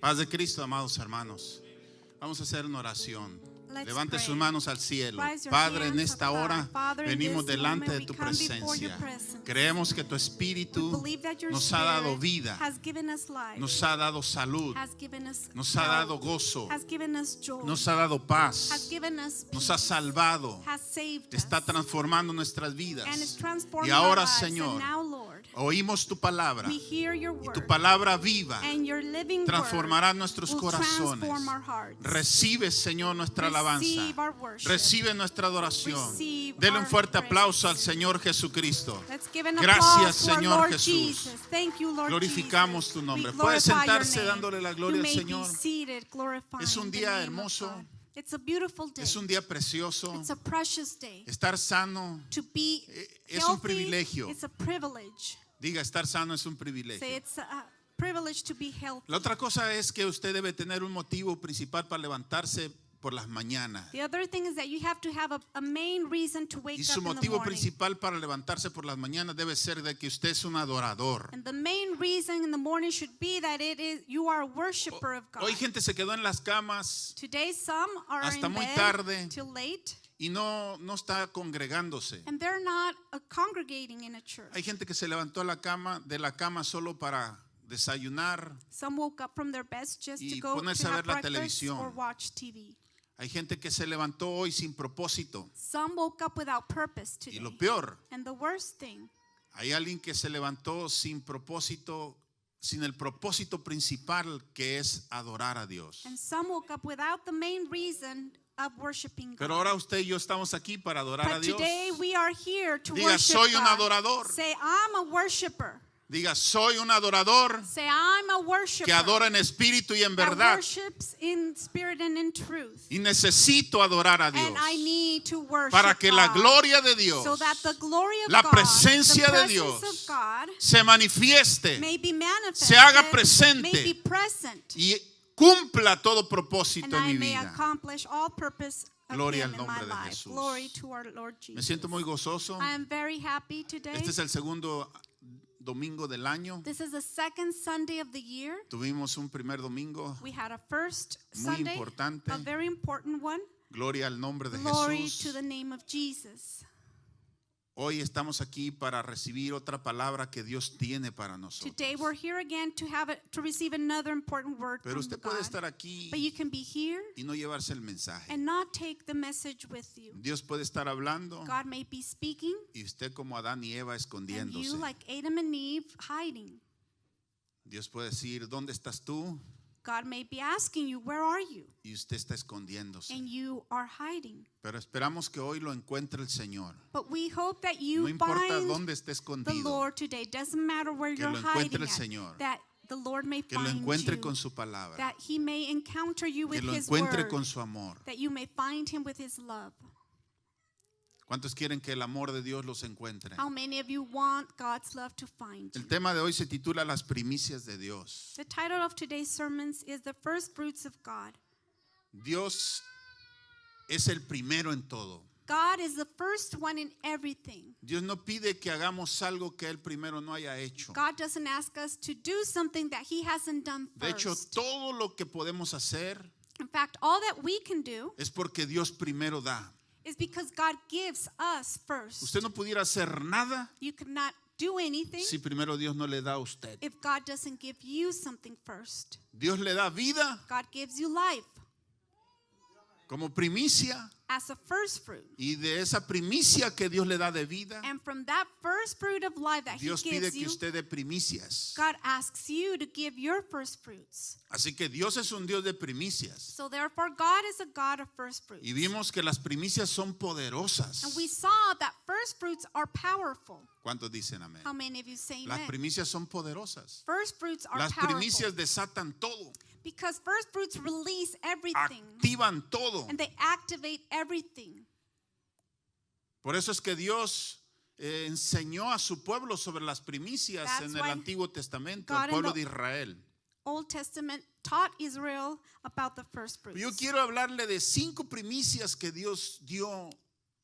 Paz de Cristo, amados hermanos. Vamos a hacer una oración. Let's Levante pray. sus manos al cielo. Rise your Padre, en hands esta up high. hora Father, in venimos this delante moment de we tu come before your presencia. presence. Creemos que tu We Espíritu believe that your nos ha dado Spirit vida, has given us life, nos ha dado salud, has given us nos ha dado health, gozo, has given us joy, nos ha dado has paz, given us nos peace, ha salvado, has saved está us, transformando nuestras vidas. and is transforming Y ahora, our lives. Señor, And now, Lord, oímos tu palabra we hear your y word, tu palabra viva and your living transformará word nuestros will corazones. transform our hearts. Recibe, Señor, nuestra alabanza. Receive our worship. Recibe nuestra adoración. Receive Dele un our fuerte praise. aplauso al Señor Jesucristo. Let's give an Gracias, applause to our Señor Lord Jesús. Jesus. Thank you, Lord Glorificamos Jesus. tu nombre. We Puede glorify your sentarse name. dándole la gloria You al may Señor. be seated, glorifying Es un the día name of hermoso. God. It's a beautiful day. Es un día precioso. It's a precious day. Estar sano To be es un healthy, privilegio. it's a privilege. Diga, estar sano es un Say privilegio. it's a privilege to be healthy. La otra cosa es que usted debe tener un motivo principal para levantarse por las mañanas. The other thing is that you have to have a main reason to wake Y up su in the motivo morning. principal para levantarse por las mañanas debe ser de que usted es un adorador. And the main reason in the morning should be that it is you are a worshiper of God. Hoy gente se quedó en las camas Today some are hasta in muy bed tarde. till late, y no está congregándose. and they're not congregating in a church. Hay gente que se levantó de la cama solo para desayunar. Some woke up from their beds just Y to go ponerse to a have ver la breakfast televisión. or watch TV. Hay gente que se levantó hoy sin propósito. Some woke up without purpose Y today. lo peor, And the worst thing, hay alguien que se levantó sin propósito, sin el propósito principal que es adorar a Dios. and some woke up without the main reason of worshiping God. Pero ahora usted y yo estamos aquí para adorar a But Dios. today we are here to Diga, worship soy un God. adorador. Say, I'm a worshiper. Diga, soy un adorador Say, I'm a worshiper. que adora en espíritu y en that verdad. worships in spirit and in truth. Y necesito adorar a Dios And I need to worship para que la God, gloria de Dios, so that the glory of la God, presencia the de presence Dios of God se manifieste may be manifested, se haga presente. may be present, y cumpla todo propósito and en I mi may vida. accomplish all purpose of Gloria Him al in my nombre de life. Jesús. Glory to our Lord Jesus. Me siento muy gozoso. I am very happy today. Este es el segundo domingo del año. This is the second Sunday of the year. Tuvimos un primer domingo. We had a first Muy Sunday, importante. a very important one. Gloria al nombre de Glory Jesús. to the name of Jesus. Hoy estamos aquí para recibir otra palabra que Dios tiene para nosotros. Today we're here again to receive another important word Pero from usted puede God. estar aquí But you can be here y no llevarse el mensaje. and not take the message with you. Dios puede estar hablando God may be speaking y usted como Adán y Eva and escondiéndose. you like Adam and Eve hiding. Dios puede decir, ¿dónde estás tú? God may be asking you, where are you? Y usted está escondiéndose. And you are hiding. Pero esperamos que hoy lo encuentre el Señor. But we hope that No you importa find dónde esté the escondido, Lord today. Doesn't matter where Que you're lo encuentre hiding el at, Señor. that the Lord may que lo find encuentre you, con su palabra, that He may encounter you que with lo His encuentre word, con su amor. that you may find Him with His love. ¿Cuántos quieren que el amor de Dios los encuentre? How many of you want God's love to find you? El tema de hoy se titula Las primicias de Dios. The title of today's sermons is The First Fruits of God. Dios es el primero en todo. God is the first one in everything. Dios no pide que hagamos algo que Él primero no haya hecho. God doesn't ask us to do something that He hasn't done De hecho, first. todo lo que podemos hacer In fact, all that we can do es porque Dios primero da. is because God gives us first. Usted no pudiera hacer nada You could not do anything si primero Dios no le da a usted. if God doesn't give you something first. Dios le da vida God gives you life como primicia as a first fruit. y de esa primicia que Dios le da de vida, And from that first fruit of life that Dios He pide gives que you, usted dé primicias. God asks you to give your first fruits. Así que Dios es un Dios de primicias. So therefore, God is a God of first fruits. Y vimos que las primicias son poderosas. And we saw that first fruits are powerful. ¿Cuántos dicen amén? How many of you say Las amen? primicias son poderosas. First fruits are Las powerful primicias desatan todo, because first fruits release everything activan todo. and they activate everything. Por eso es que Dios enseñó a su pueblo sobre las primicias That's en el why Antiguo Testamento, God al in pueblo the- de Israel. Old Testament taught Israel about the first fruits. Yo quiero hablarle de 5 primicias que Dios dio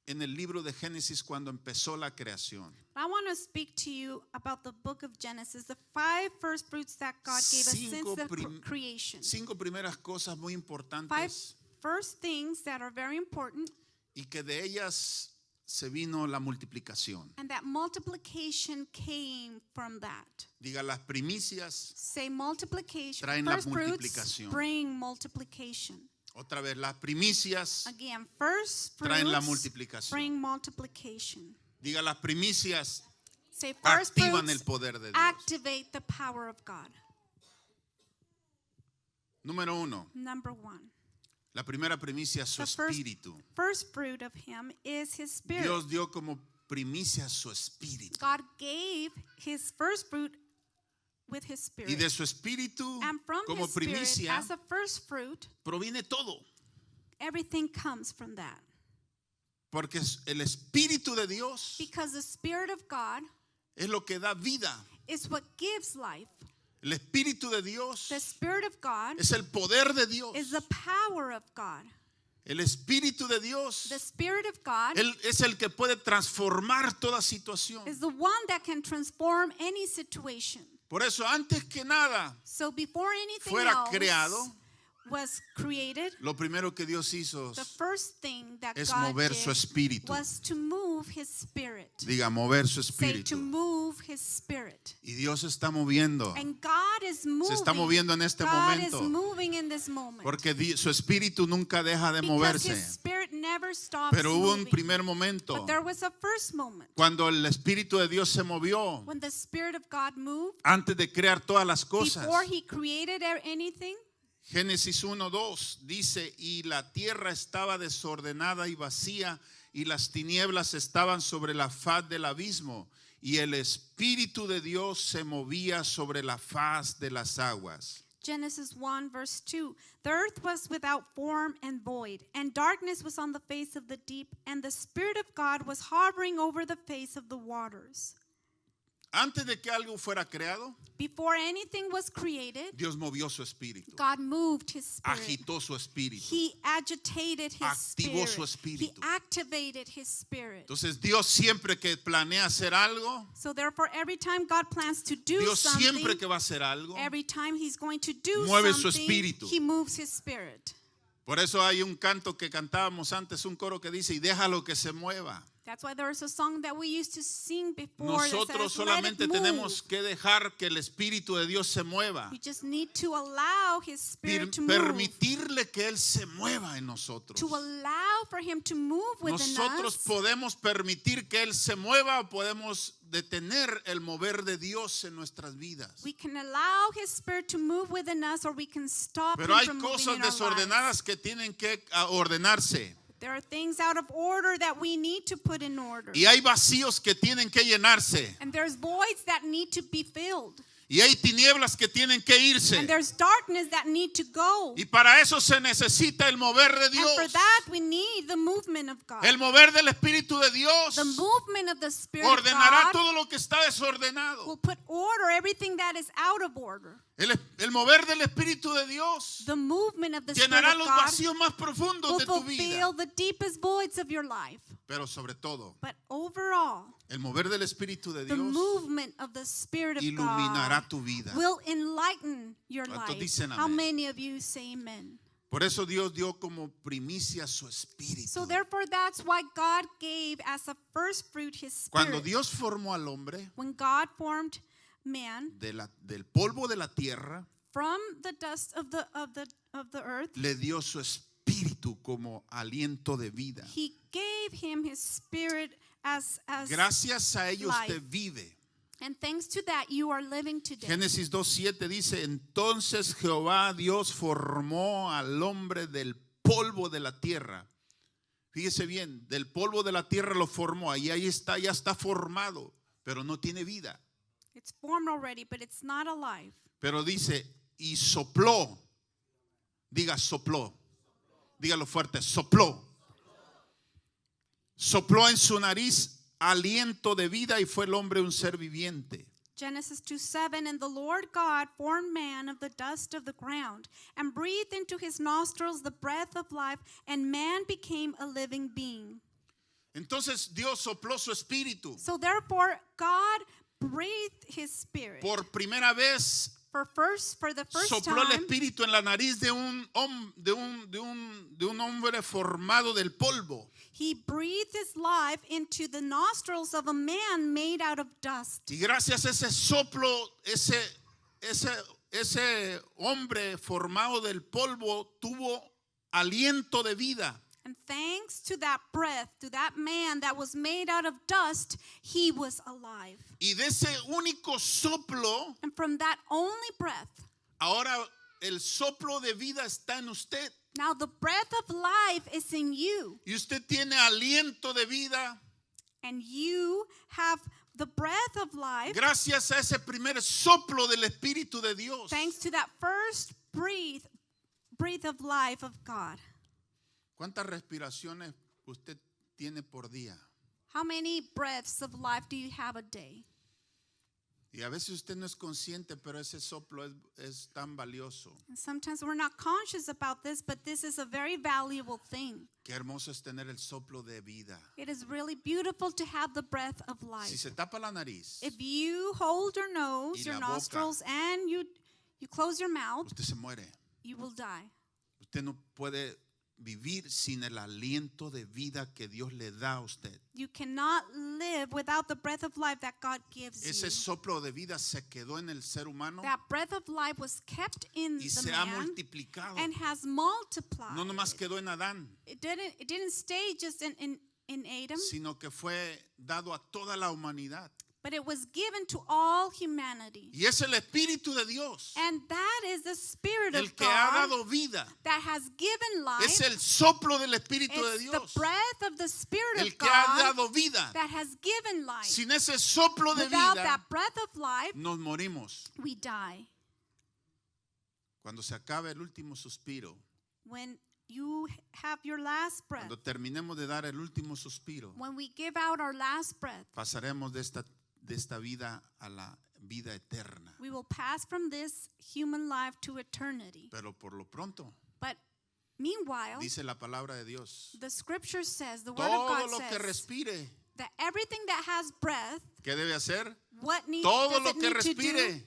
en el libro de Génesis cuando empezó la creación. I want to speak to you about the book of Genesis, the 5 first fruits that God gave us since Cinco the prim- creation. 5 primeras cosas muy 5 importantes first things that are very important, y que de ellas se vino la multiplicación. and that multiplication came from that. Diga, las primicias, Say multiplication. Traen la First fruits multiplicación. bring multiplication. otra vez, las primicias Again, first traen la fruits multiplicación. bring multiplication. Diga, las primicias Say first activan el fruits poder de Dios. activate the power of God. Número 1, Number 1. la primera primicia es su The first, espíritu. first fruit of him is his spirit. Dios dio como primicia su espíritu. God gave his first fruit with his spirit. Y de su espíritu, And from como his spirit, primicia, as a first fruit, proviene todo. everything comes from that. Porque el espíritu de Dios Because the spirit of God es lo que da vida. is what gives life. El espíritu de Dios The spirit of God es el poder de Dios. is the power of God. El espíritu de Dios The spirit of God Él es el que puede transformar toda situación. is the one that can transform any situation. Por eso, antes que nada So before anything fuera else creado, was created, lo primero que Dios hizo the first thing that es God mover did su espíritu. was to move his spirit. Diga, mover su Say to espíritu. move his spirit. Y Dios está moviendo. And God is moving. Se está moviendo en este God momento. is moving in this moment. Porque su espíritu nunca deja de Because moverse. his spirit never stops Pero hubo un moving. primer momento But there was a first moment cuando el espíritu de Dios se movió when the spirit of God moved antes de crear todas las cosas. before he created anything. Génesis 1:2 dice, y la tierra estaba desordenada y vacía, y las tinieblas estaban sobre la faz del abismo, y el Espíritu de Dios se movía sobre la faz de las aguas. Genesis 1 verse 2. The earth was without form and void, and darkness was on the face of the deep, and the Spirit of God was hovering over the face of the waters. Antes de que algo fuera creado, Before anything was created, Dios movió su espíritu, God moved his spirit. agitó su espíritu. He agitated his Activó spirit. su He espíritu. activated his spirit. Entonces Dios siempre que planea hacer algo, So therefore, every time God plans to do Dios something, siempre que va a hacer algo, every time he's going to do mueve su something, espíritu. he moves his spirit. por eso hay un canto que cantábamos antes, un coro que dice, y déjalo que se mueva. That's why there's a song that we used to sing before that Nosotros says, "Let it solamente move." tenemos que dejar que el Espíritu de Dios se mueva. We just need to allow his spirit to move, Permitirle que Él se mueva en nosotros. to allow for him to move within Nosotros us. podemos permitir que Él se mueva o podemos detener el mover de Dios en nuestras vidas. We can allow his spirit to move within us, or we can stop Pero him hay from moving cosas in our lives. desordenadas que tienen que ordenarse. There are things out of order that we need to put in order. Y hay vacíos que tienen que llenarse. And there's voids that need to be filled. Y hay tinieblas que tienen que irse. And there's darkness that need to go. Y para eso se necesita el mover de And for Dios. that we need the movement of God. El mover del Espíritu de Dios The movement of the Spirit ordenará of God todo lo que está desordenado. will put order everything that is out of order. El mover del Espíritu de Dios The movement of the Spirit llenará of los God vacíos más profundos will de tu vida. fulfill the deepest voids of your life. Pero sobre todo, But overall, el mover del Espíritu de the Dios movement of the Spirit of iluminará God tu vida. will enlighten your ¿Cuántos life. dicen How amén? many of you say amen? Por eso Dios dio como primicia su Espíritu. So therefore, that's why God gave as a first fruit his Cuando Spirit. Dios formó al hombre When God formed man del polvo de la tierra, from the dust of the earth, le dio su Espíritu como aliento de vida. he gave him his spirit as Gracias a ello life. usted vive. And thanks to that you are living today. Génesis 2:7 dice, entonces Jehová Dios formó al hombre del polvo de la tierra. Fíjese bien, del polvo de la tierra lo formó, ahí está, ya está formado, pero no tiene vida. It's formed already, but it's not alive. Pero dice, y sopló, diga sopló, dígalo fuerte, sopló. Sopló en su nariz aliento de vida y fue el hombre un ser viviente. Genesis 2:7, and the Lord God formed man of the dust of the ground and breathed into his nostrils the breath of life, and man became a living being. Entonces Dios sopló su espíritu. So therefore, God breathed his spirit. Por primera vez For the first sopló el time, espíritu en la nariz de un hombre formado del polvo. he breathed his life into the nostrils of a man made out of dust. Y gracias a ese soplo, ese hombre formado del polvo tuvo aliento de vida. And thanks to that breath, to that man that was made out of dust, he was alive. Y de ese único soplo, And from that only breath, ahora el soplo de vida está en usted. now the breath of life is in you. Y usted tiene aliento de vida And you have the breath of life gracias a ese primer soplo del Espíritu de Dios. thanks to that first breath of life of God. ¿Cuántas respiraciones usted tiene por día? How many breaths of life do you have a day? Y a veces usted no es consciente, pero ese soplo es tan valioso. And sometimes we're not conscious about this, but this is a very valuable thing. Qué hermoso es tener el soplo de vida. It is really beautiful to have the breath of Si life. se tapa la nariz, If you hold your nose, Y your la boca. nostrils, and you close your mouth, usted se muere. you will die. Usted no puede vivir sin el aliento de vida que Dios le da a usted. You cannot live without the breath of life that God gives Ese you. soplo de vida se quedó en el ser humano y That breath of life was kept in the se ha man multiplicado. and has multiplied. No nomás quedó en Adán, It didn't stay just in Adam, sino que fue dado a toda la humanidad. but it was given to all humanity. Y es el Espíritu de Dios And that is the Spirit el of que ha God dado vida. that has given life. Es el soplo del Espíritu de It's Dios the breath of the Spirit el of que ha God dado vida. that has given life. Sin ese soplo de Without vida that breath of life, nos morimos. we die. Cuando se acabe el último suspiro, When you have your last breath, cuando terminemos de dar el último suspiro, when we give out our last breath, pasaremos de esta vida a la vida eterna. we will pass from this human life to eternity. Pero por lo pronto, But meanwhile, dice la palabra de Dios, the scripture says, the word of todo God lo que says, respire, that everything that has breath, ¿qué debe hacer? what Todo does lo it que need to do? respire,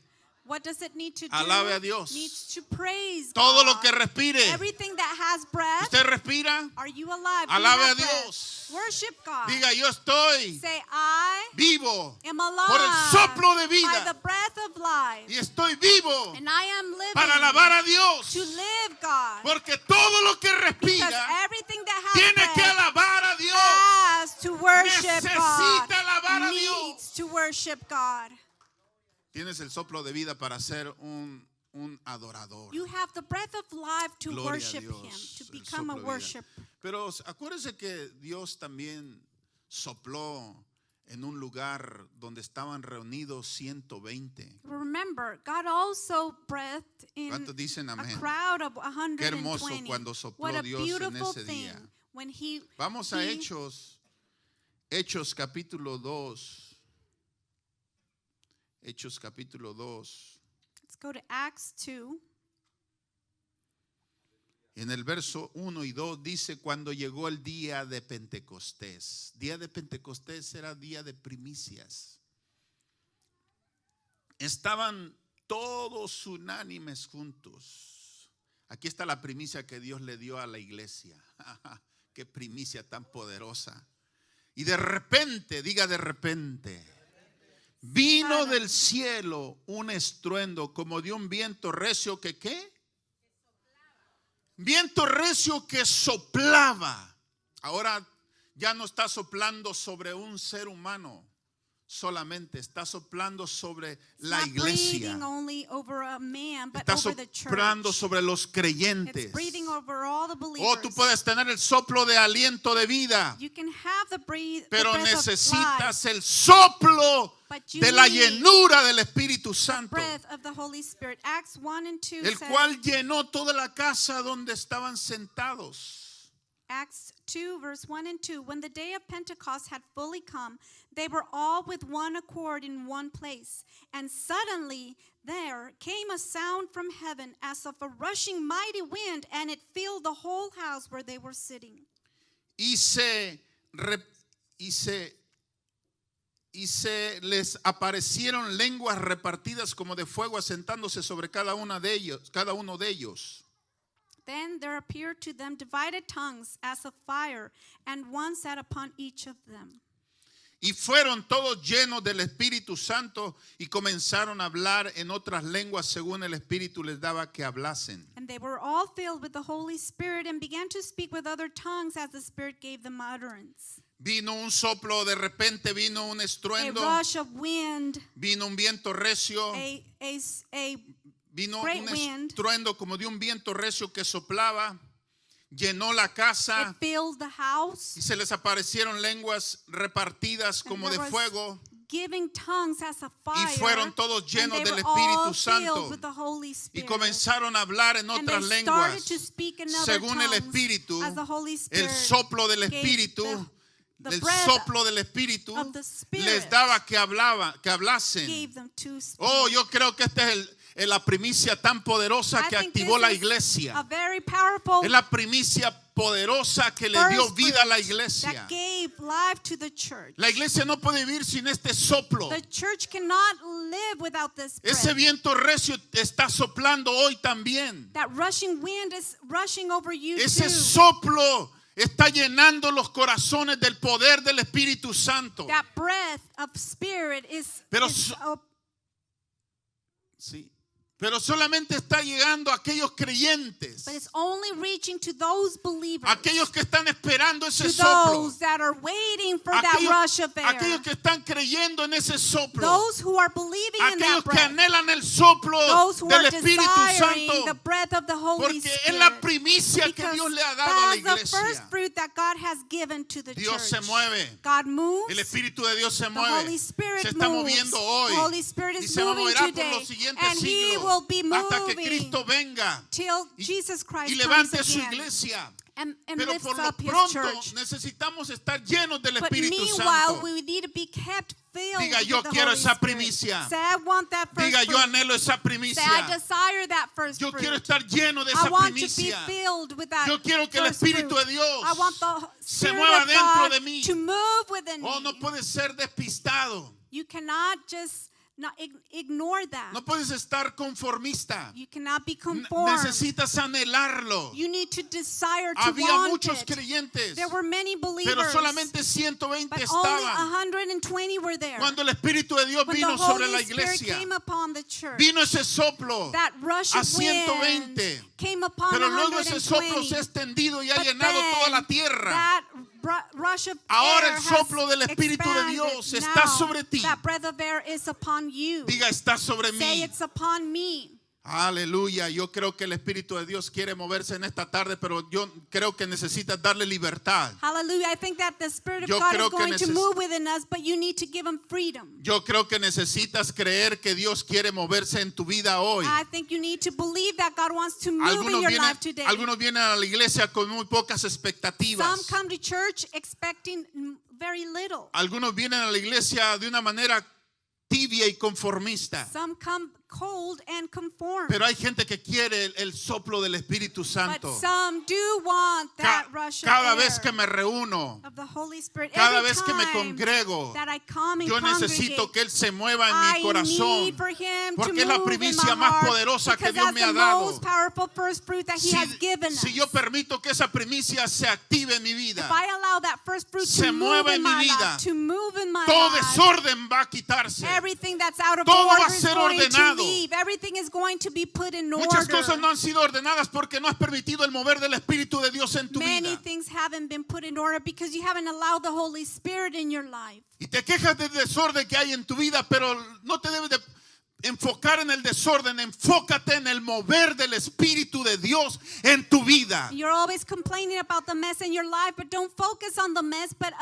What does it need to do? alabe a Dios. Needs to praise Todo God. lo que respire. Everything that has breath. ¿Usted respira? Are you alive? Do you Alabe have a breath? Dios. Worship God. Diga, yo estoy Say, I vivo am alive por el soplo de by vida the breath of life. y estoy vivo And I am living para alabar a Dios. to live, God. Porque todo lo que Because respira everything that has tiene que breath alabar a Dios. has to worship God. Necesita alabar a Needs to worship God. Tienes el soplo de vida para ser un adorador. You have the breath of life to Gloria a worship Dios, Him, to el become a soplo de vida. worshiper. Pero acuérdese que Dios también sopló en un lugar donde estaban reunidos 120. Remember, God also breathed in ¿Cuántos dicen a amén? crowd of Qué hermoso 120. cuando sopló What a Dios en beautiful ese thing día. when He. Vamos a he- Hechos capítulo 2. Hechos capítulo 2. Let's go to Acts 2. En el verso 1 y 2 dice, cuando llegó el día de Pentecostés. Día de Pentecostés era día de primicias. Estaban todos unánimes juntos. Aquí está la primicia que Dios le dio a la iglesia. Qué primicia tan poderosa. Y de repente, diga de repente, vino del cielo un estruendo como de un viento recio que ¿qué? Viento recio que soplaba. Ahora ya no está soplando sobre un ser humano solamente, está soplando sobre la Not iglesia. breathing only over a man, but Está over the church. soplando sobre los creyentes. It's breathing over all the O believers. tú puedes tener el soplo de aliento de vida, You can have the pero breath of necesitas life, el soplo but you de la need llenura del Espíritu Santo, breath of the Holy Spirit. Acts 1 and 2 el says, cual llenó toda la casa donde estaban sentados. Acts 2 verse 1 and 2, when the day of Pentecost had fully come, they were all with one accord in one place. And suddenly there came a sound from heaven as of a rushing mighty wind, and it filled the whole house where they were sitting. Y se y se les aparecieron lenguas repartidas como de fuego asentándose sobre cada uno de ellos. Then there appeared to them divided tongues as of fire, and one sat upon each of them. Y fueron todos llenos del Espíritu Santo y comenzaron a hablar en otras lenguas según el Espíritu les daba que hablasen. And they were all filled with the Holy Spirit and began to speak with other tongues as the Spirit gave them utterance. Vino un soplo, de repente vino un A estruendo, rush of wind, vino un viento recio, a vino great un wind. estruendo como de un viento recio que soplaba, llenó la casa. It filled the house. Y se les aparecieron lenguas repartidas como And de there was fuego. giving tongues as a fire. Y fueron todos llenos and they del were all Espíritu Santo. filled with the Holy Y Spirit. comenzaron a hablar en And otras they lenguas. started to speak in other Según el tongues Espíritu, as the Holy Spirit el soplo del gave Espíritu, the el breath soplo del Espíritu of the Spirit les daba que hablasen. gave them to speak. Oh, yo creo que esta es la primicia tan poderosa I que think activó this la is iglesia. a very powerful Es la primicia poderosa que le dio first vida a la fruit iglesia. that gave life to the church. La iglesia no puede vivir sin este soplo. The church cannot live without this Ese breath. viento recio está soplando hoy también. That rushing wind is rushing over you Ese too. soplo está llenando los corazones del poder del Espíritu Santo. That breath of spirit is, Pero Sí. Pero solamente está llegando a aquellos creyentes, but it's only reaching to those believers, aquellos que están esperando ese to soplo, those that are waiting for that rush of air, aquellos que están creyendo en ese soplo, those who are believing in aquellos that que breath, anhelan el soplo those who del are Espíritu desiring the Santo, breath of the Holy porque es Spirit, la primicia que because Dios le ha dado a la that's the first iglesia. fruit that God has given to the Dios se church. mueve. God moves. El Espíritu de Dios se The mueve, Holy Spirit se está moves. moviendo hoy The Holy Spirit y is se moving moverá por today, los siguientes and He siglos will be hasta que moving Cristo venga till y, Jesus Christ y comes levante su again iglesia. and Pero lifts por lo up His pronto church. necesitamos estar llenos del But Espíritu meanwhile, Santo. we need to be kept filled Diga, yo with the quiero Holy esa Spirit. primicia. Say, I want that first Diga, yo fruit. anhelo esa Say, I primicia. desire that first Yo fruit. quiero estar lleno de I esa want to be primicia. filled with that Yo quiero que el first Espíritu fruit. de Dios I want the se Spirit mueva of dentro God de mí. to move within Oh, me. no puedes ser despistado. You cannot just not ignore that. No puedes estar conformista. You cannot be conformed. Necesitas anhelarlo. You need to desire to Había want muchos it. creyentes, There were many believers, pero solamente 120 but only estaban. 120 were there. Cuando el Espíritu de Dios When vino the sobre la Holy Spirit iglesia, came upon the church, vino ese soplo that rush a of wind 120. came upon Pero luego ese soplo 120. se ha extendido y ha But llenado toda la then tierra. that rush of Ahora air el soplo del has Espíritu de expanded. Dios está Now, sobre ti. That breath of air is upon you. Diga, está sobre Say, mí. it's upon me. Aleluya. Yo creo que el Espíritu de Dios quiere moverse en esta tarde, pero yo creo que necesitas darle libertad. Hallelujah. I think that the Spirit of Yo God creo is que going to move within us, but you need to give Him freedom. Yo creo que necesitas creer que Dios quiere moverse en tu vida hoy. I think you need to believe that God wants to move in your life today. Algunos vienen a la iglesia con muy pocas Some expectativas. come to church expecting very little. Algunos vienen a la iglesia de una manera tibia y conformista. Some come cold and conformed. Pero hay gente que quiere el soplo del Espíritu But Santo. some do want that rush of Cada air vez que me reúno, of the Holy Spirit. cada Every vez que me time congrego, that I come and yo necesito congregate, que Él se mueva en I mi corazón. need for Him to Porque es la move in primicia my más heart, poderosa que because Dios that's me ha the dado. most powerful first fruit that He has given us. Si yo permito que esa primicia se active en mi vida, If I allow that first fruit se to move mueva in en mi my vida, life, to move in my todo life, desorden va a quitarse. everything that's out of Todo va order a is ser going ordenado. to leave. Everything is going to be put in Muchas order. cosas no han sido ordenadas porque no has permitido el mover del Espíritu de Dios en tu Many vida. things haven't been put in order because you haven't allowed the Holy Spirit in your life. Y te quejas del desorden que hay en tu vida, pero no te debes de enfocar en el desorden. Enfócate en el mover del Espíritu de Dios en tu vida. You're always complaining about the mess in your life, but don't focus on the mess, but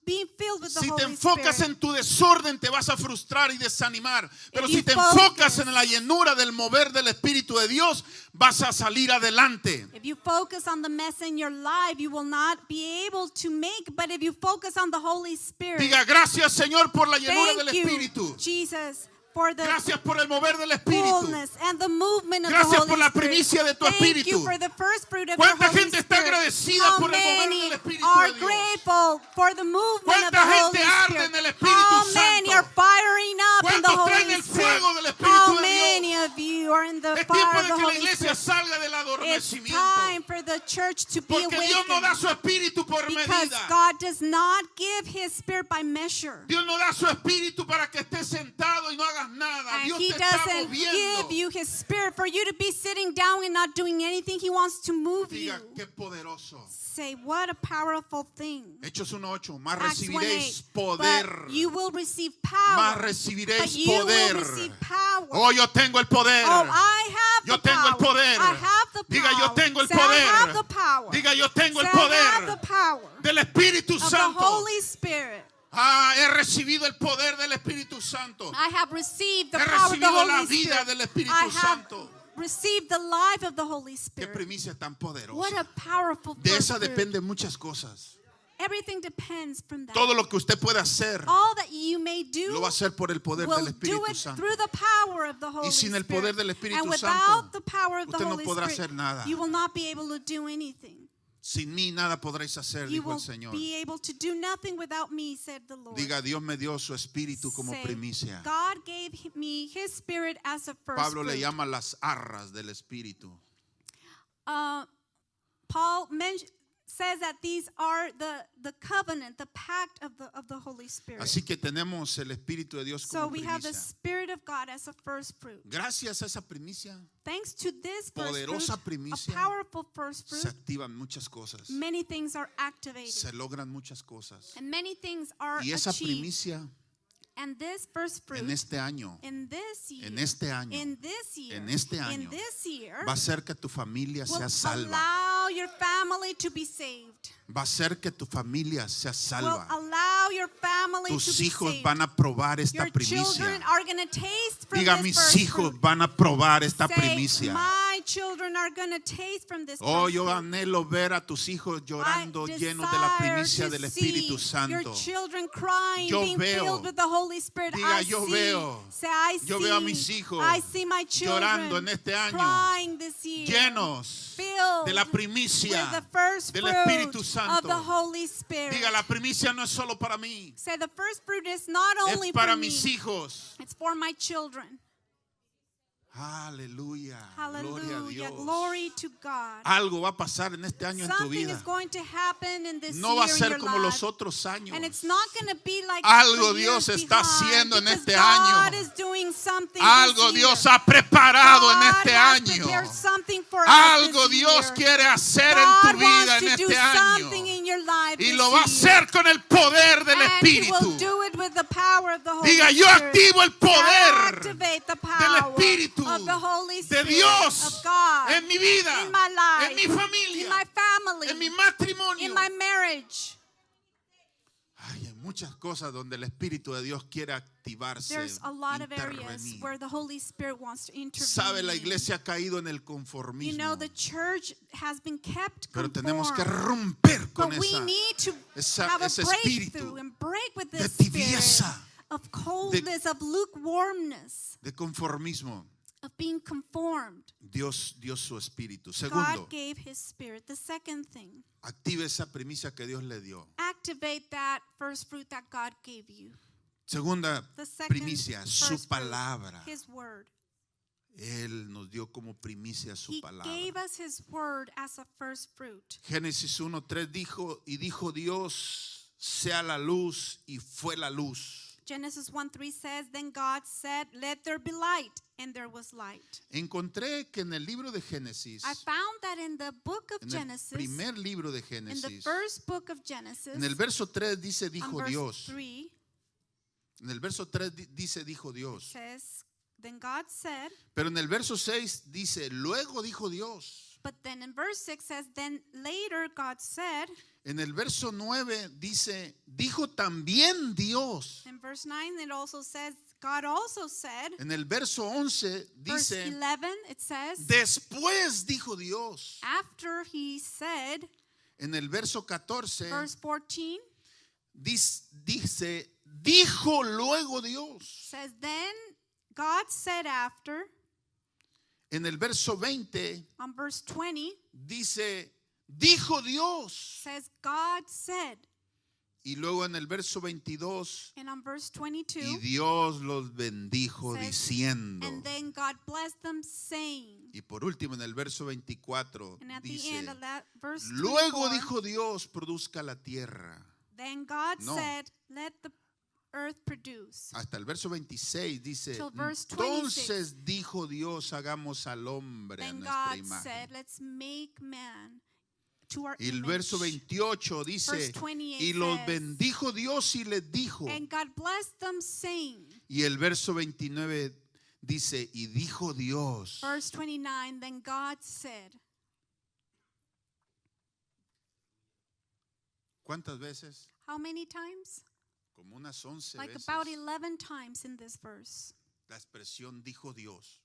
being filled with the Si te Holy enfocas Spirit. en tu desorden te vas a frustrar y desanimar. Pero If si you te focus- enfocas en la llenura del mover del Espíritu de Dios, vas a salir adelante. If you focus on the mess in your life, you will not be able to make, but if you focus on the Holy Spirit, Diga, gracias Señor por la llenura del thank you, Espíritu. Jesus, for the Gracias por el mover del Espíritu. fullness and the movement of the Gracias Holy por la Spirit. primicia de tu Thank Espíritu. you for the first fruit of your ¿Cuánta Holy gente está Spirit? agradecida How por el mover many del Espíritu are de Dios? grateful for the movement of the ¿Cuánta Holy gente arde Spirit? en el Espíritu How Santo? many are firing up in the ¿Cuántos traen Holy el Spirit? fuego del Espíritu How de many Dios? of you are in the Es fire tiempo of de the que la Holy iglesia Spirit? salga del It's adormecimiento. time for the church to be Porque Dios no da awakened. su Espíritu por Because medida. God does not give His Spirit by measure. Dios no da su Espíritu para que estés sentado y no hagas nada. And Dios He te está doesn't moviendo. give you His Spirit for you to be sitting down and not doing anything. He wants to move you. Diga, qué poderoso. Say, what a powerful thing. Hechos 1:8. Más Acts recibiréis 1:8. poder. But you will receive Más power. recibiréis But you poder. will receive power. Oh, yo tengo el poder. Oh, I have Yo the tengo el power. poder. I have the Diga, yo power. tengo el Say, I have poder. the power. Diga, yo tengo el Say, I have the poder power del Espíritu of the Santo. Holy Spirit. He recibido el poder del Espíritu Santo. I have received the He power of the recibido la Holy vida Spirit. del Espíritu I have Santo. received the life of the Holy Qué Spirit. primicia tan poderosa. What a powerful De first esa fruit. dependen muchas cosas. Everything depends from that. Todo lo que usted pueda hacer All that you may do lo va a hacer por el poder will del do Espíritu it Santo. through the power of the Holy Y sin el Spirit. poder del Espíritu And Santo, without the power of the usted no Holy podrá Spirit, hacer nada. you will not be able to do anything. Sin mí nada podréis hacer, You dijo el will Señor. be able to do nothing without me, said the Lord. Diga, Dios me dio su Espíritu como Say, primicia. God gave me His Spirit as a first Pablo le fruit. llama las arras del Espíritu. Paul says that these are the covenant, the pact of the Holy Spirit. Así que tenemos el Espíritu de Dios So como we have the primicia. Spirit of God as a first fruit. Gracias a esa primicia Thanks to this first Poderosa fruit, primicia, a powerful first se fruit, activan muchas cosas. many things are activated. Se logran muchas cosas. And many things are Y esa achieved. primicia And this first fruit en este año in this year, en este año, in this year, en este in año, this year, va a hacer que tu familia will sea salva. allow your family to be saved. Va a hacer que tu familia sea Will salva. allow your family to Tus be hijos saved. van a probar esta Your children primicia. are going to taste from Diga, this mis first hijos fruit. van a probar esta Say, primicia. my children are going to taste from this Oh, first yo fruit. anhelo ver a tus hijos llorando I llenos de la desire primicia to del see Espíritu Santo. Your children crying, Yo being veo. filled with the Holy Spirit. Diga, I yo see. veo. Say, I Yo see. veo a mis hijos I see my children llorando en este año, crying this year, llenos filled de la primicia with the first del fruit Espíritu of Santo. the Holy Spirit. Diga, la primicia no es solo para mí, Say, the first fruit is not only es para for me, mis hijos. it's for my children. Aleluya. Gloria a Hallelujah. Dios. Glory to God. Algo va a pasar en este año en tu Something vida. is going to happen in this No va a year in ser your como life. los otros años. And it's not going to be like Algo the Dios years está behind, haciendo en because este God año. is doing something Algo this Dios year. ha preparado en God este has año. prepared something for us Algo this Dios year. quiere hacer God en tu vida wants en to do este año. something in your life Y this lo va a year. hacer con el poder del And He Espíritu. will do it with the power of the Holy Diga, yo Spirit. activo el I poder activate the del power Espíritu of the Holy de Spirit Dios of God en mi vida, in my life, en mi familia, in my family, en mi matrimonio. in my marriage. Ay, hay muchas cosas donde el Espíritu de Dios quiere activarse, There's a lot of areas intervenir. where the Holy Spirit wants to intervene. Sabe, la iglesia ha caído en el conformismo, You know, the church has been kept pero tenemos que conformed. romper con But we esa need to have ese a breakthrough espíritu and break with de this spirit tibieza, of coldness, of lukewarmness, de conformismo. of being conformed. Dios dio su espíritu. Segundo, God gave His Spirit. The second thing, active esa primicia que Dios le dio. activate that first fruit that God gave you. Segunda The second primicia, first su fruit, palabra. His word. Él nos dio como primicia su He palabra. gave us His word as a first fruit. Génesis 1:3 dijo Dios, sea la luz, y fue la luz. Genesis 1:3 says, then God said, let there be light, and there was light. Encontré que en el libro de Génesis, I found that in the book of en el Genesis, primer libro de in the Génesis, first book of Genesis, en el verso 3 dice on dijo verse Dios. 3, En el verso 3 dice dijo Dios. says, then God said, Pero en el verso 6 dice luego dijo Dios. but then in verse 6 says, then later God said, En el verso 9 dice dijo también Dios. in verse 9 it also says, God also said, En el verso 11 verse dice 11 it says, después dijo Dios. after He said, En el verso 14 verse 14 dice dijo luego Dios. says, then God said after, en el verso 20, on verse 20, dice, dijo Dios. says God said. Y luego en el verso 22, And on verse y 22, Dios los bendijo says, diciendo. and then God blessed them, saying. Y por último en el verso 24 And at the dice, end of that verse luego 24, dijo Dios, produzca la tierra. then God No. said, let the earth produce. Hasta el verso 26 dice, Till verse 26. entonces dijo Dios, hagamos al hombre a Then nuestra God said, imagen. let's make man to our Y el image. verso 28 dice, Verse 28 y los says, bendijo Dios y les dijo. And God blessed them, saying. Y el verso 29 dice, y dijo Dios. Verse 29, then God said. ¿Cuántas veces? How many times? Como unas 11 Like veces. about 11 times in this verse. La expresión dijo Dios.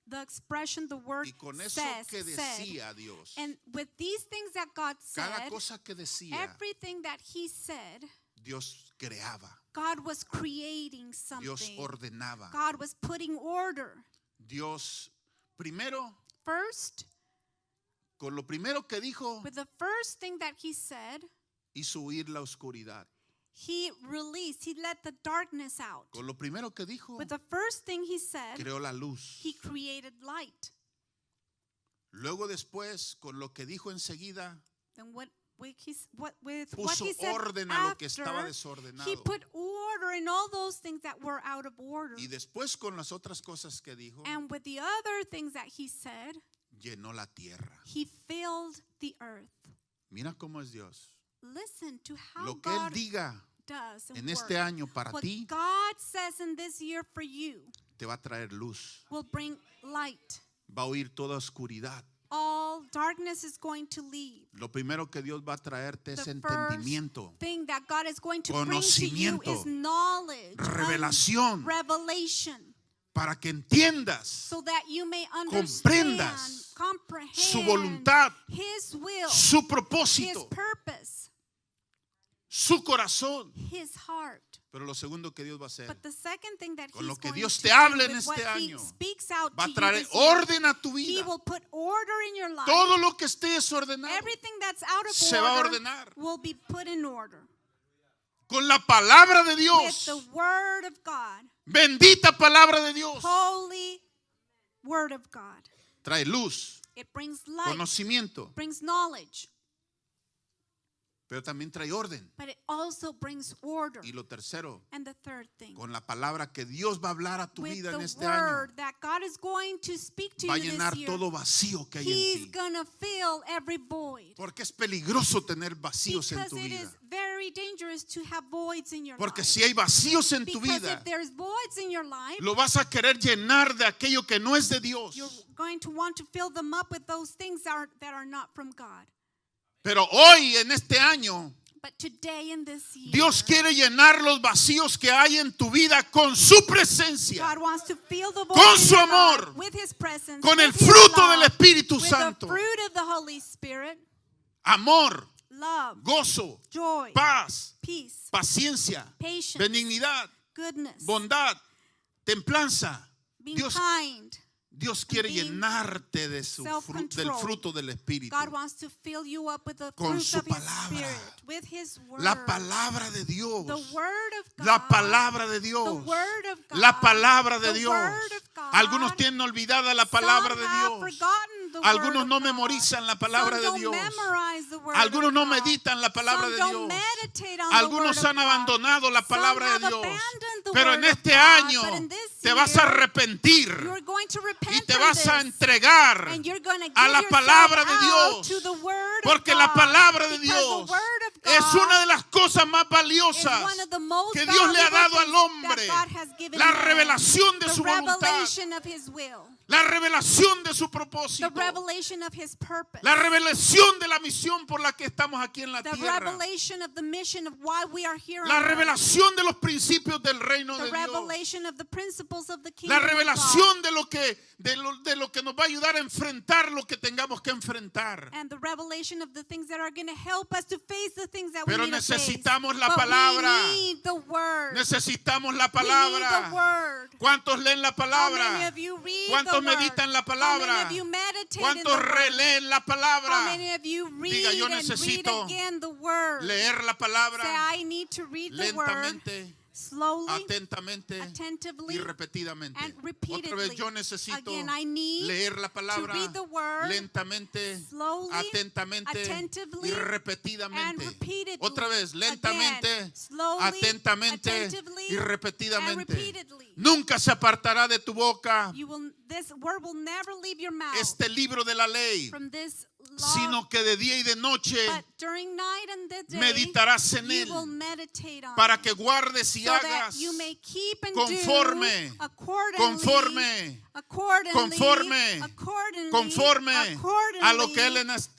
The expression, the word Y con eso says, que said. decía Dios. And with these things that God Cada said, cosa que decía, everything that He said, Dios creaba. God was creating Dios something. ordenaba. God was putting order. Dios primero, First, con lo primero que dijo, with the first thing that He said, hizo huir la oscuridad. He let the darkness out. Con lo primero que dijo, With the first thing He said, creó la luz. He created light. Luego después, con lo que dijo enseguida, Then with what puso He said orden a lo que estaba after, desordenado. He put order in all those things that were out of order. Y después con las otras cosas que dijo, And with the other things that He said, llenó la tierra. He filled the earth. Mira cómo es Dios. Listen to how Lo que Él God diga does and en works. este año para What ti, God says in this year for you te va a traer luz. will bring light. Va a huir toda oscuridad. All darkness is going to leave. Lo primero que Dios va a traerte es The entendimiento, thing that God is going to bring to you conocimiento, is knowledge, revelación, revelation, para que entiendas so that you may comprendas comprehend su voluntad, His will, su His propósito, purpose, su corazón. His heart. Pero lo segundo que Dios va a hacer, But the second thing that con He's lo que going Dios to te do hable en with what este He año, speaks out va to a traer you this year, orden a tu He vida. will put order in your life. Todo lo que esté desordenado Everything that's out of se va a order ordenar. will be put in order. Con la palabra de With Dios, the word of God, bendita palabra de Dios, holy word of God. trae luz, It brings light, conocimiento, brings knowledge, pero también trae orden. but it also brings order. Y lo tercero, And the third thing, con la palabra que Dios va a hablar a tu with vida en the este año, word that God is going to speak to va a you llenar this year, todo vacío que hay en He's ti. going to fill every void. Porque es peligroso tener vacíos en Because tu it vida. is very dangerous to have voids in your Porque life. si hay vacíos en tu Because vida, if there's voids in your life, lo vas a querer llenar de aquello que no es de Dios. you're going to want to fill them up with those things that are not from God. Pero hoy, en este año, But today in this year, Dios quiere llenar los vacíos que hay en tu vida con su presencia, God wants to fill the void con in su your amor, life with His presence, con el with His fruto love, del Espíritu with Santo. the fruit of the Holy Spirit, Amor, love, gozo, joy, paz, peace, paciencia, patience, benignidad, goodness, bondad, templanza. being Dios, kind. Dios quiere being llenarte de del self-controlled. fruto del Espíritu. God wants to fill you up with the Con fruit su of His palabra. Spirit, with His word. La palabra de Dios. The word of God. La palabra de The Dios. word of God. La palabra de The Dios. word of God. Algunos tienen olvidada la palabra Some de have Dios. forgotten the Algunos word no of God. memorizan la palabra Some de don't Dios. memorize the word Algunos of no God. meditan la palabra Some de don't Dios. meditate on Algunos the word han of God. abandonado la Some palabra de have Dios. abandoned the Pero word en of este God, año but in this te vas a year, arrepentir you're going to repent y te from vas a this. entregar And you're going to a give la yourself palabra de out Dios. to the word Porque of la God. palabra de Because Dios the word of God es una de las cosas más is valiosas one of the most que Dios le ha valuable dado al things hombre. that God has given La man. revelación de The su voluntad. revelation of His will. La revelación de su The propósito. revelation of His purpose. La revelación de la misión por la que estamos aquí en la The tierra. revelation of the mission of why we are here La on earth. revelación de los principios del reino The de Dios. revelation of the principles principles of the La kingdom of God. revelación de lo que nos va a ayudar a enfrentar lo que tengamos que enfrentar. And the revelation of the things that are going to help us to face the things that Pero we need to face. necesitamos la But palabra. we need the word. Necesitamos la We need the palabra. word. ¿Cuántos leen la How palabra? many of you read ¿Cuántos the word? meditan la How many palabra? of you meditate in ¿Cuántos the word? releen la How palabra? many of you read Diga, yo and read necesito again the word? Leer la palabra Say, I need to read the word lentamente, slowly, atentamente attentively, y repetidamente. and repeatedly. Otra vez, yo necesito Again, I need leer la palabra to read the word lentamente, slowly, atentamente attentively, y repetidamente. and repeatedly. Otra vez, lentamente, Again, slowly, atentamente attentively, y and repetidamente. repeatedly. Nunca se apartará de tu boca This word will never leave your mouth este libro de la ley, from this law, sino que de día y de noche but during night and the day, meditarás en you él, will meditate on para it, que guardes y so that hagas you may keep and conforme, do accordingly, conforme a lo que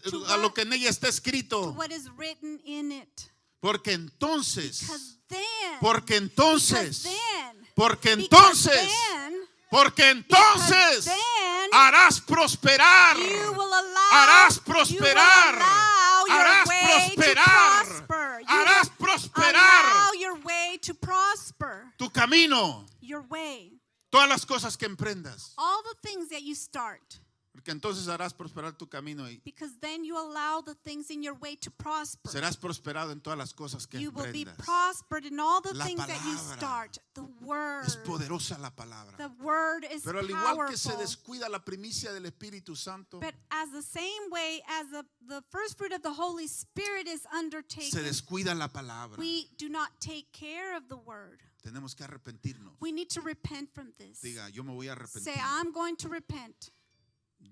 to a lo que en ella está to escrito. what is written in it. Porque entonces, Because then, porque because entonces, then, porque because entonces, then, porque entonces then harás prosperar, you will allow, harás you will prosperar, allow your harás way to prosperar, prosper. You harás will prosperar allow your way to prosper. tu camino, Your way. todas las cosas que emprendas. All the things that you start. Porque entonces harás prosperar tu camino y Because then you allow the things in your way to prosper. serás prosperado en todas las cosas que You will be emprendas. prospered in all the La things that you palabra. start. The word. Es poderosa la palabra. The word is Pero al igual que se powerful. descuida la primicia del Espíritu Santo, But as the same way as the first fruit of the Holy Spirit is se undertaken, descuida la palabra. we do not take care of the word. Tenemos que arrepentirnos. We need to repent from this. Diga, yo me voy a Say, arrepentir I'm going to repent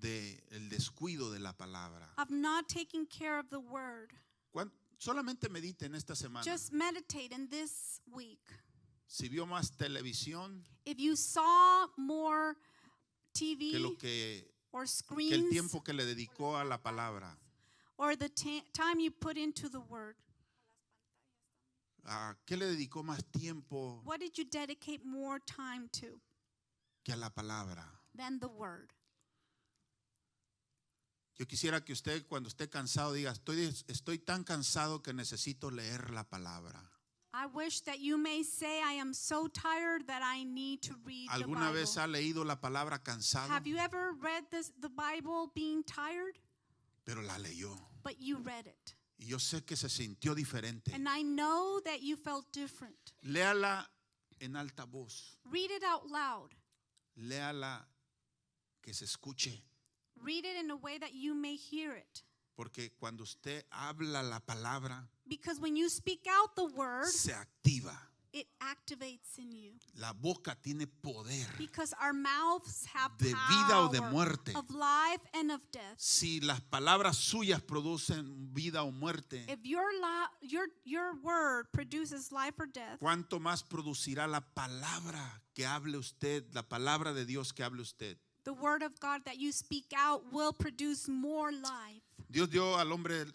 del descuido de la palabra. of not taking care of the word. Solamente medite en esta semana. Just meditate in this week. Si vio más televisión If you saw more TV que lo que or el screens tiempo que le dedicó a la palabra, or the time you put into the word, ¿a qué le dedicó más tiempo what did you dedicate more time to que a la palabra? than the word? Yo quisiera que usted, cuando esté cansado, diga, estoy tan cansado que necesito leer la palabra. I wish that you may say, I am so tired that I need to read the ¿Alguna Bible. vez ha leído la palabra cansado? Have you ever read the Bible being tired? Pero la leyó. But you read it. Y yo sé que se sintió diferente. And I know that you felt different. Léala en alta voz. Read it out loud. Léala que se escuche. Read it in a way that you may hear it. Porque cuando usted habla la palabra, Because when you speak out the word, se activa. it activates in you. La boca tiene poder Because our mouths have de vida o de power muerte. of life and of death. Si las palabras suyas producen vida o muerte, If your word produces life or death, ¿cuánto más producirá la palabra que hable usted, la palabra de Dios que hable usted? the word of God that you speak out will produce more life. Dios dio al hombre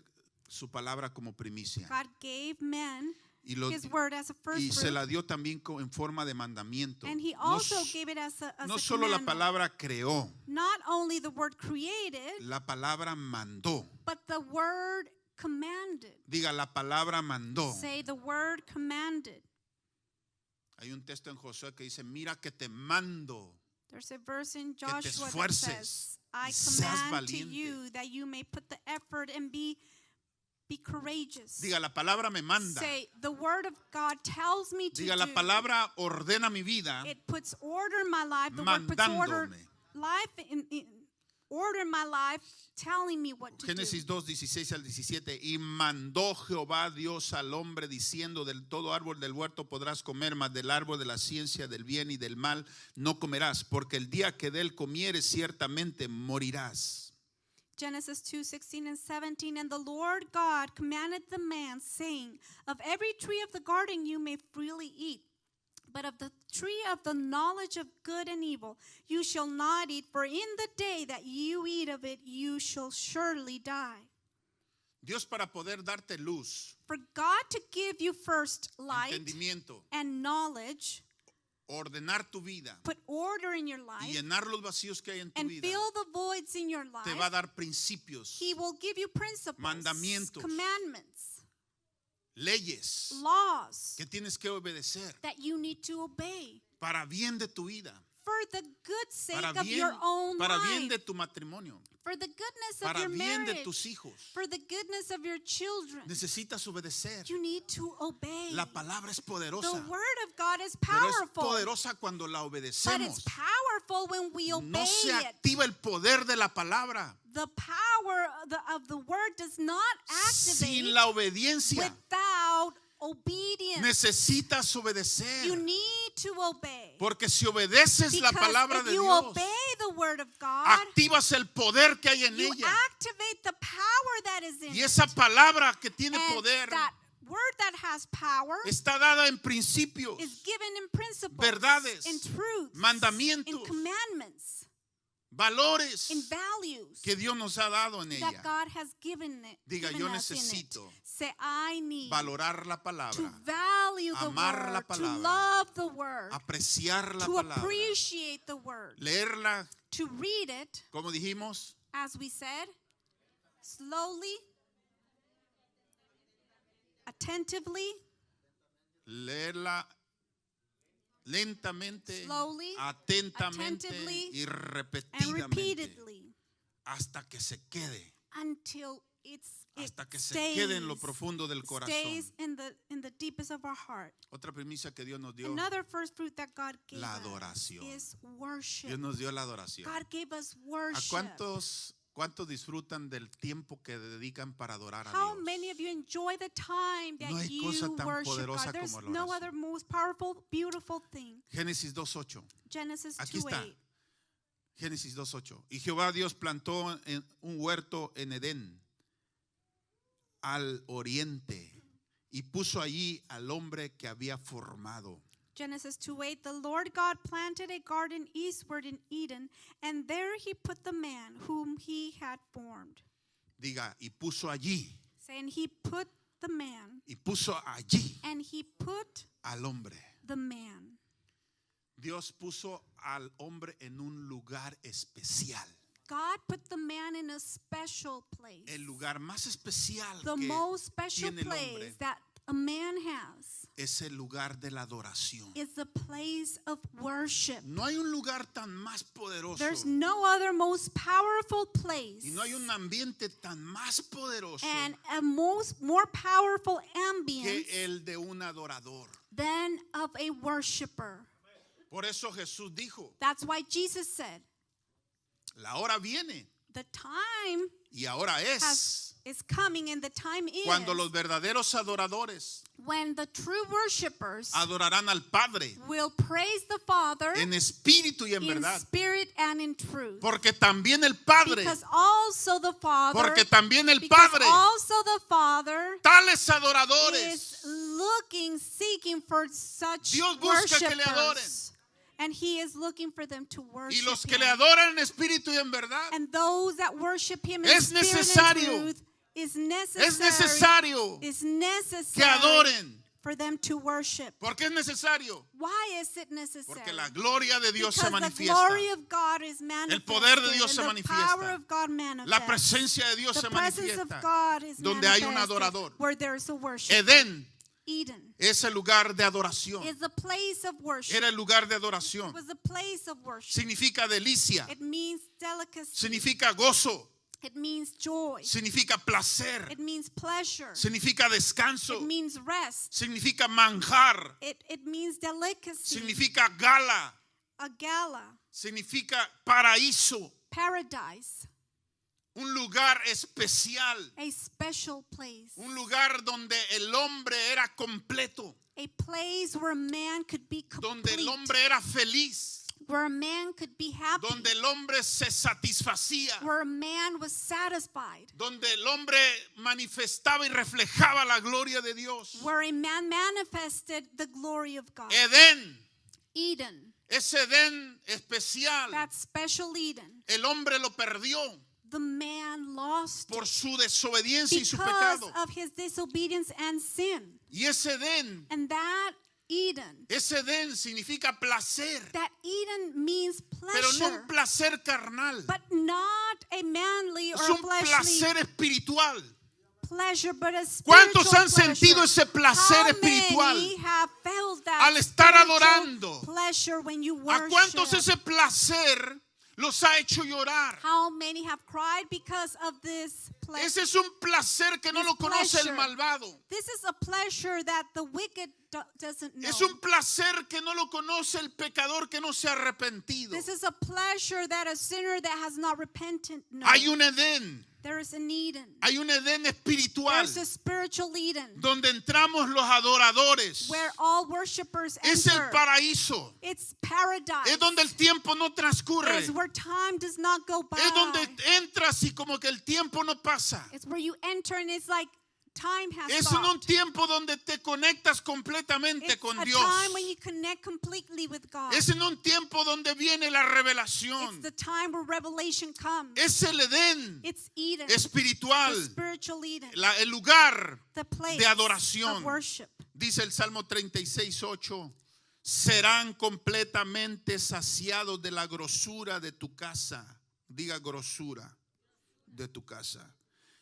su palabra como primicia God gave men y, his word as a first y se fruit, la dio también en forma de mandamiento. and he No, also gave it as no a solo la commandment. palabra creó, Not only the word created, la palabra mandó. but the word commanded. Diga, la palabra mandó. Say the word commanded. Hay un texto en Josué que dice, mira que te mando. There's a verse in te Joshua that esfuerces says, I y seas command to valiente. you that you may put the effort and be courageous. Diga, la palabra me manda. Say, the word of God tells me to Diga, la do. palabra ordena mi vida It puts order in my life. The word puts order in my life, telling me what to Génesis do. 2, 16 al 17. Y mandó Jehová Dios al hombre diciendo, del todo árbol del huerto podrás comer, mas del árbol de la ciencia del bien y del mal no comerás, porque el día que de él comieres ciertamente morirás. Genesis 2, 16 and 17. And the Lord God commanded the man, saying, of every tree of the garden you may freely eat, but of the tree of the knowledge of good and evil you shall not eat, for in the day that you eat of it you shall surely die. Dios, para poder darte luz, For God to give you first light entendimiento, and knowledge, ordenar tu vida put order in your y life, llenar los vacíos que hay en tu and vida, fill the voids in your te va a life, dar principios, He will give you principles, mandamientos, commandments, leyes laws que tienes que obedecer that you need to obey para bien de tu vida, for the good sake para of your own para bien life, de tu matrimonio, for the goodness of para your bien de marriage, tus hijos. for the goodness of your children. Necesitas obedecer. You need to obey. La palabra es The poderosa, word of God is pero es powerful, poderosa cuando la but it's obedecemos. powerful when we obey No se it. activa el poder de la palabra The power of the word does not activate sin la obediencia. without obedience. Necesitas obedecer. You need to obey. Porque si obedeces la Because palabra if de you Dios, obey the word of God, activas el poder que hay en you ella. activate the power that is in Y it. esa palabra que tiene And poder that word that has power está dada en principios, is given in principles, verdades, in truths, mandamientos, in commandments, valores in values que Dios nos ha dado en that ella. God has given it. Diga, given yo us in it. necesito Say, I need valorar la to palabra, value the amar la word, to palabra, love the word, apreciar la to palabra, appreciate the word, leerla, to read it, como dijimos, as we said, slowly, attentively, leerla lentamente, Slowly, atentamente attentively, y and repetidamente repeatedly hasta que se quede, until it hasta que se stays, quede en lo profundo del corazón. stays in the deepest of our heart. Otra premisa que Dios nos dio, Another first fruit that God gave la us adoración. is worship. Dios nos dio la adoración. God gave us ¿A worship. cuántos disfrutan del tiempo que dedican para adorar a How Dios? many of you enjoy the time that No hay cosa you tan worship poderosa God? There's como la no oración. other most powerful, beautiful thing. Génesis 2:8. Genesis Aquí está. 2:8. Génesis 2:8. Y Jehová Dios plantó un huerto en Edén, al oriente, y puso allí al hombre que había formado. Genesis 2:8, the Lord God planted a garden eastward in Eden, and there he put the man whom he had formed. Diga, y puso allí, Saying he put the man, y puso allí and he put al hombre. the man. Dios puso al hombre en un lugar especial. God put the man in a special place. El lugar más especial The que most special tiene el place hombre that a man has es el lugar de la adoración. is the place of worship. No hay un lugar tan más poderoso There's no other most powerful place y no hay un ambiente tan más poderoso and a more powerful ambience que el de un adorador. than of a worshiper. Por eso Jesús dijo, That's why Jesus said, la hora viene the time y ahora es is coming and the time is cuando los verdaderos adoradores when the true worshipers adorarán al Padre will praise the Father en espíritu y en in verdad. spirit and in truth. Porque también el Padre, Because also the Father, porque también el because Padre, also the Father tales is adoradores, seeking for such Dios busca que le worshipers. And he is looking for them to y worship los que him. le adoran en espíritu y en verdad, And those that worship him in Es spirit necesario. and truth is es necesario is que necessary adoren. for them to worship. ¿Por qué es necesario? Why is it necessary? Porque la gloria de Dios se Because the manifiesta. glory of God is manifested. poder de Dios and se the manifiesta. power of God manifests. La presencia de Dios the se presence of manifiesta. God is Donde hay un manifested adorador. where there is a worship. Edén Eden es el lugar de adoración. is the place of worship. Era el lugar de adoración. It was a place of worship. Significa delicia, It means delicacy. significa gozo, It means joy. significa placer, It means pleasure. significa descanso, It means rest. significa manjar, It means delicacy. significa gala, A gala. significa paraíso, Paradise. un lugar especial, A special place. un lugar donde el hombre era completo, A place where a man could be donde complete. el hombre era feliz, Where a man could be happy. donde el hombre se satisfacía, Where a man was satisfied. donde el hombre manifestaba y reflejaba la gloria de Dios. Where a man manifested the glory of God. Edén, Eden. ese Edén especial, That special Eden. el hombre lo perdió The man lost por su desobediencia y su because pecado. of his disobedience and sin. Y ese Edén And that Eden. Ese Edén significa placer, That Eden means pero no pleasure, un placer carnal. but not a manly Es or a un fleshly placer espiritual. pleasure, but a spiritual ¿Cuántos han sentido pleasure. ese placer How espiritual many have felt that al estar spiritual adorando? pleasure when you ¿A worship? cuántos ese placer los ha hecho llorar? How many have cried because of this pleasure? Ese es un placer que no This lo conoce el pleasure. malvado. This is a pleasure that the wicked doesn't know. Es un placer que no lo conoce el pecador que no se ha arrepentido. This is a pleasure that a sinner that has not repented knows. Hay un Edén, There is an Eden. hay un Edén espiritual There's a spiritual Eden donde entramos los adoradores. where all worshipers Es el enter. paraíso. It's paradise. Es donde el tiempo no transcurre. It's where time does not go by. Es donde entras y como que el tiempo no pasa. It's where you enter and it's like time has Es en un stopped. tiempo donde te conectas completamente It's con a Dios. time when you connect completely with God. Es en un tiempo donde viene la It's revelación. the time where revelation comes. Es el Edén It's Eden, espiritual, the spiritual Eden, el lugar the place de adoración. of worship. Dice el Salmo 36:8, serán completamente saciados de la grosura de tu casa. Diga grosura de tu casa.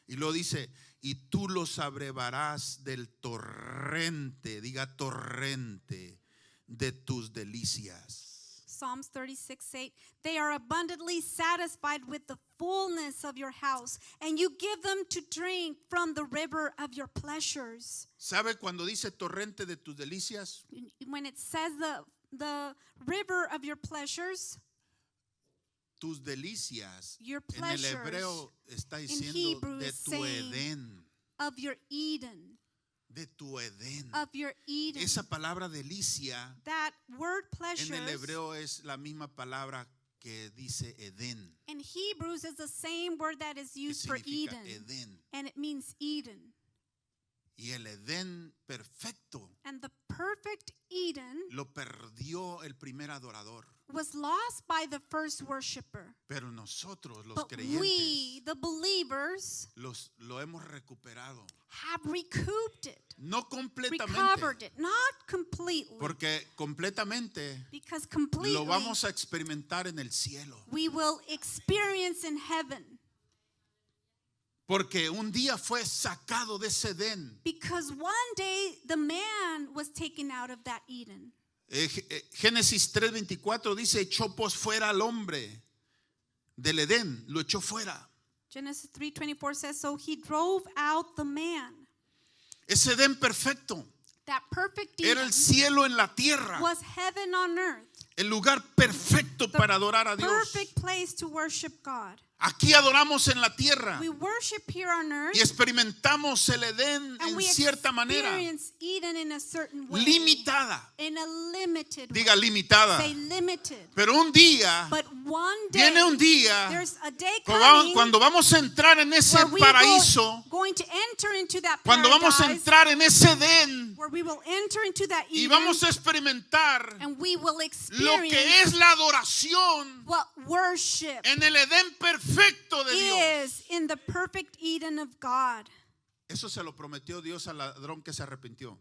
Y lo dice, y tú los abrevarás del torrente, diga torrente, de tus delicias. Psalms 36:8. They are abundantly satisfied with the fullness of your house, and you give them to drink from the river of your pleasures. ¿Sabe cuando dice torrente de tus delicias? When it says the river of your pleasures, Tus delicias. your En el pleasures hebreo está diciendo Hebrew de is tu saying Edén. of your Eden, De tu Edén. of your Eden. Esa palabra delicia That word en el pleasures hebreo es la misma palabra que dice Edén. in Hebrews is the same word that is Que used for significa Eden, Edén. and it means Eden. Y el Edén perfecto And the perfect Eden lo perdió el primer adorador. was lost by the first worshiper. Pero nosotros, los But creyentes, we, the believers, lo hemos recuperado. have recouped it, No recovered completamente. it, not completely, Porque completamente because completely lo vamos a experimentar en el cielo. we will experience in heaven. Porque un día fue sacado de ese Edén. Because one day the man was taken out of that Eden. Génesis 3:24 dice, echó pues fuera al hombre del Edén, lo echó fuera. Genesis 3:24 says, so he drove out the man. Ese Edén perfecto That perfect era Eden el cielo en la tierra, was heaven on earth. el lugar perfecto para adorar a Dios. Perfect place to worship God. Aquí adoramos en la tierra We worship here on earth, y experimentamos el Edén and en we cierta manera, experience Eden in a certain way. limitada. In a limited Diga way. limitada. Say limited. Pero un día, But one day, viene un día, there's a day coming cuando vamos a entrar en ese where we paraíso, going to enter into that cuando vamos a paradise, entrar en ese Edén where we will enter into that y Eden, vamos a experimentar and we will lo experience que es la adoración what worship en el Edén perfecto de Dios. is in the perfect Eden of God. Eso se lo prometió Dios al ladrón que se arrepintió.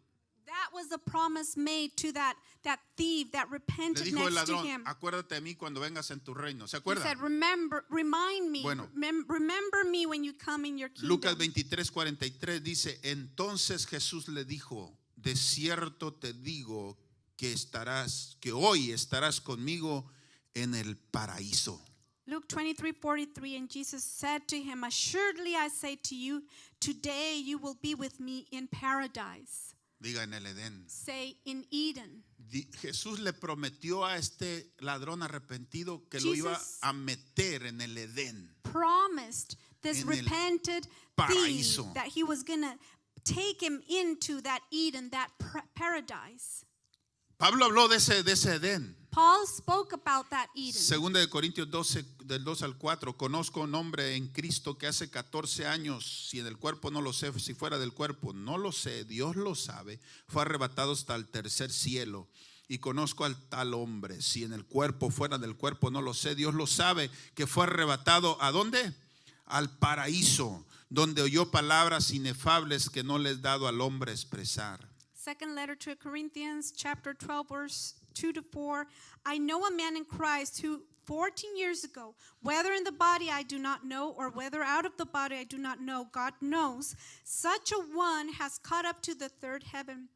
That was the promise made to that thief that Le repented dijo el next to ladrón, him. acuérdate de mí cuando vengas en tu reino. ¿Se He acuerda? said, remind me, Bueno. remember me when you come in your Lucas kingdom. 23:43 dice, entonces Jesús le dijo, de cierto te digo que hoy estarás conmigo en el paraíso. Luke 23:43, and Jesus said to him, assuredly I say to you, today you will be with me in paradise. Diga en el Edén. Say, in Eden. Jesús le prometió a este ladrón arrepentido que lo iba Jesus a meter en el Edén. Promised this En el repented thief paraíso. that he was going to take him into that Eden, that paradise. Pablo habló de ese Edén. Paul spoke about that Eden. Segunda de Corintios 12, del 2 al 4. Conozco un hombre en Cristo que hace 14 años, si en el cuerpo no lo sé, si fuera del cuerpo no lo sé, Dios lo sabe, fue arrebatado hasta el tercer cielo. Y conozco al tal hombre, si en el cuerpo, fuera del cuerpo no lo sé, Dios lo sabe, que fue arrebatado ¿a dónde? Al paraíso, donde oyó palabras inefables que no les es dado al hombre expresar. Second letter to Corinthians, chapter 12, verse 2 to 4. I know a man in Christ who 14 years ago, whether in the body I do not know, or whether out of the body I do not know, God knows, such a one has caught up to the third heaven.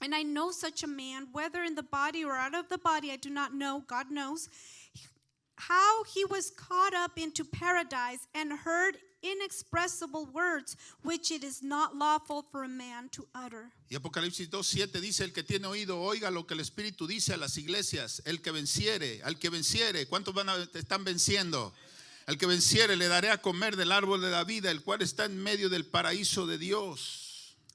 And I know such a man, whether in the body or out of the body I do not know, God knows, how he was caught up into paradise and heard inexpressible words which it is not lawful for a man to utter. Y Apocalipsis 2:7 dice: el que tiene oído, oiga lo que el Espíritu dice a las iglesias. El que venciere, al que venciere. ¿Cuántos están venciendo? Al que venciere le daré a comer del árbol de la vida, el cual está en medio del paraíso de Dios.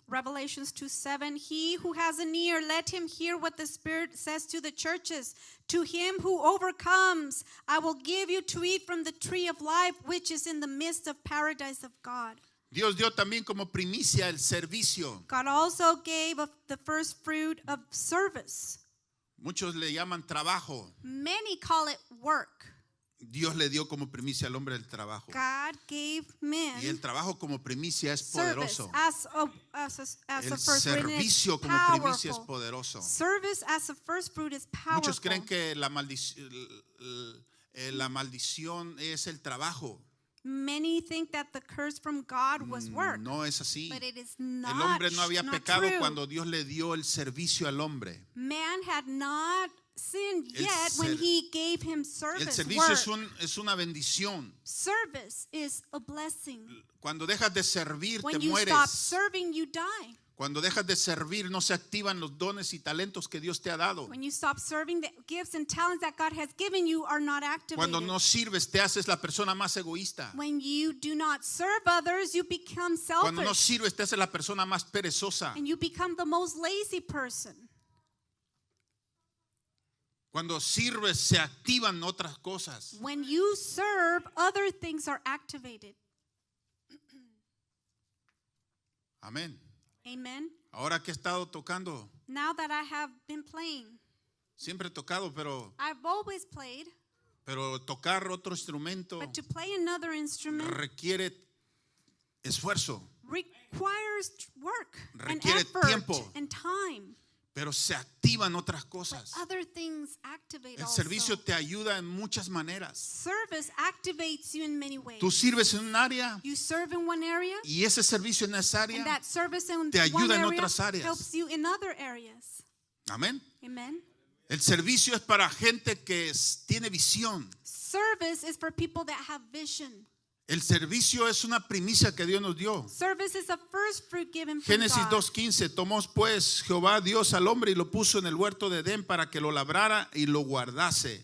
Revelations 2:7, he who has an ear, let him hear what the Spirit says to the churches. To him who overcomes, I will give you to eat from the tree of life, which is in the midst of paradise of God. Dios dio también como primicia el servicio. God also gave of the first fruit of service. Muchos le llaman trabajo. Many call it work. Dios le dio como primicia al hombre el trabajo. God gave men Y el trabajo como primicia es service poderoso. as a El first fruit, and it's servicio como primicia es powerful. poderoso. Service as a first fruit is powerful. Muchos creen que la maldición es el trabajo. Many think that the curse from God was work, No es así. but it is El not, hombre no había not pecado true. cuando Dios le dio el servicio al hombre. Man had not sinned El yet when ser- he gave him El service. servicio Work. es una bendición. Service is a blessing. Cuando dejas de servir, te When you stop mueres. serving, you die. Cuando dejas de servir, no se activan los dones y talentos que Dios te ha dado. When you stop serving, the gifts and talents that God has given you are not activated. Cuando no sirves, te haces la persona más egoísta. When you do not serve others, you become Cuando no selfish. sirves, te haces la persona más perezosa. And you become the most lazy person. Cuando sirves, se activan otras cosas. When you serve, other things are activated. Amén. Amen. Ahora que he estado tocando, Now that I have been playing, siempre he tocado, I've always played, pero tocar otro instrumento but to play another instrument requiere esfuerzo, requires work and Requiere effort tiempo. and time. pero se activan otras But cosas. other things activate El also. servicio te ayuda en muchas maneras. Service activates you in many ways. Tú sirves en un área You serve in one area, y ese servicio en esa and área, that service in te one ayuda en area otras áreas. helps you in other areas. amén. Amen. El servicio es para gente que tiene visión. Service is for people that have vision. El servicio es una primicia que Dios nos dio. Service is a first fruit given from Génesis God. 2:15, tomó pues Jehová Dios al hombre y lo puso en el huerto de Edén para que lo labrara y lo guardase.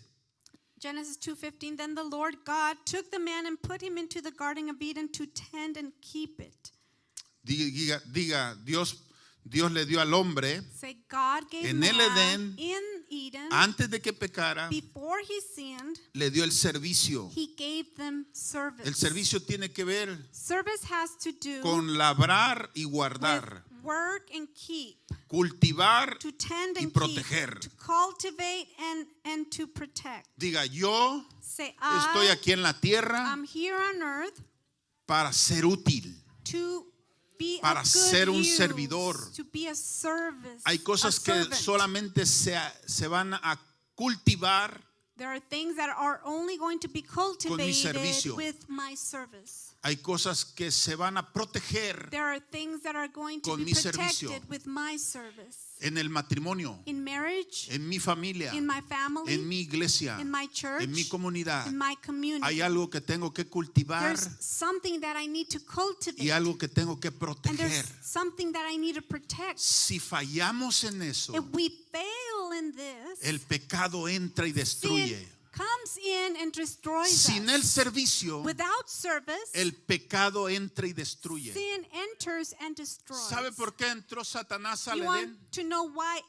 Genesis 2:15, then the Lord God took the man and put him into the garden of Eden to tend and keep it. Diga, Dios le dio al hombre Say, God gave En el man Edén, in Eden, antes de que pecara, before he sinned, le dio el servicio. he gave them service. El servicio tiene que ver Service has to do con labrar y with guardar, work and keep, cultivar to tend y and proteger. keep, to cultivate and to protect. Diga, yo Say, estoy aquí en la tierra I'm here on earth para ser útil. to be Para of good ser un use, servidor. to be a service. Hay cosas a que servant. solamente se van a cultivar There are things that are only going to be cultivated servicio. with my service. Hay cosas que se van a proteger There are things that are going to Con be mi servicio. protected with my service. en el matrimonio, In marriage, en mi familia, in my family, en mi iglesia, in my church, en mi comunidad. in my community. Hay algo que tengo que cultivar There's something that I need to cultivate. y algo que tengo que And proteger. there's something that I need to protect. Si fallamos en eso, If we fail in this, el pecado entra y sin destruye. comes in and destroys Sin el us. servicio, Without service, el pecado entra y destruye. sin enters and destroys. ¿Sabe por qué entró Satanás al You Edén? want to know why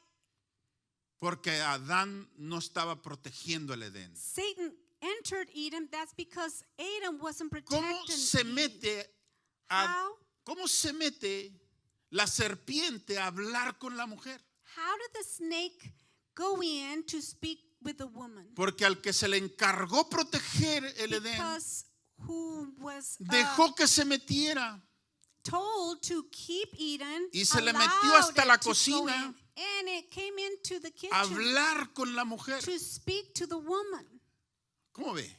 Porque Adán no estaba protegiendo el Edén. Satan entered Eden? That's because Adam wasn't ¿Cómo protecting se Eve. mete How? cómo se mete la serpiente a hablar con la mujer? How did the snake go in to speak with the woman? Porque al que se le encargó proteger el Edén, Because who was dejó que se metiera. told to keep Eden, Y se le metió hasta la allowed it to go cocina in, and it came into the kitchen hablar con la mujer. to speak to the woman. ¿Cómo ve?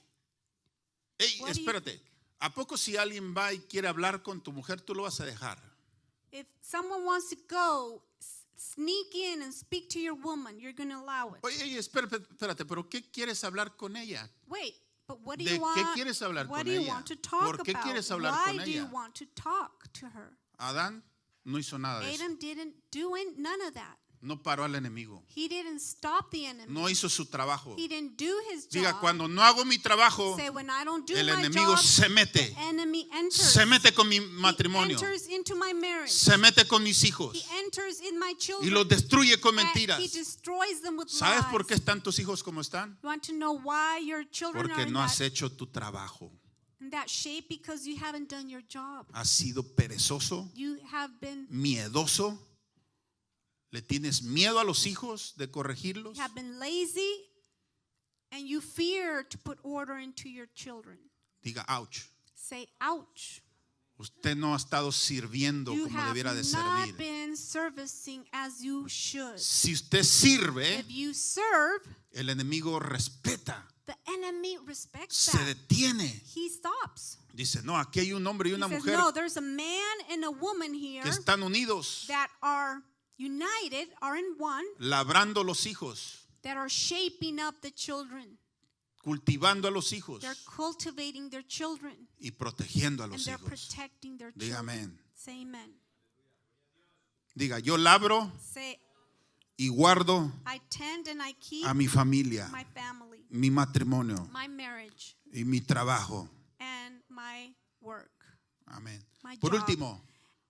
Ey, What do you espérate. ¿A poco si alguien va y quiere hablar con tu mujer, tú lo vas a dejar? If someone wants to go sneak in and speak to your woman, you're going to allow it. Oye, espérate, pero ¿qué quieres hablar con ella? Wait, but what do ¿De you want? qué quieres hablar what con do you ella? want to talk ¿Por qué about? quieres hablar Why con do you ella? want to talk to her? Adán no hizo nada de eso. Adam didn't do none of that. No paró al enemigo. He didn't stop the enemy. No hizo su trabajo. He didn't do his job. Diga, cuando no hago mi trabajo, Say, when I don't do el my enemigo job, se mete. the enemy enters. Se mete con mi He matrimonio. enters into my marriage. Se mete con mis hijos. He enters in my Y children. los destruye con And mentiras. he destroys them with ¿Sabes lies. por qué están tus hijos como están? You want to know why your children Porque are in no has that, hecho tu trabajo. in that shape? Because you haven't done your job. Has sido perezoso, You have been miedoso. ¿Le tienes miedo a los hijos de corregirlos? have been lazy, and you fear to put order into your children. Diga, ouch. Say, ouch. Usted no ha estado sirviendo You como have debiera de not servir. been servicing as you should. Si usted sirve, If you serve, el enemigo respeta, the enemy respects se that. detiene. He stops. Dice, no, aquí hay un hombre y He una says, mujer no, there's a man and a woman here que están unidos, that are united, are in one, labrando los hijos, that are shaping up the children. cultivando a los hijos They're cultivating their children, y protegiendo a and los they're hijos. protecting their Diga children. amén. Say amen. Diga, yo labro Say, y guardo I tend and I keep a mi familia, my family, mi matrimonio my marriage, y mi trabajo. and my work. Amén. My Por job. último,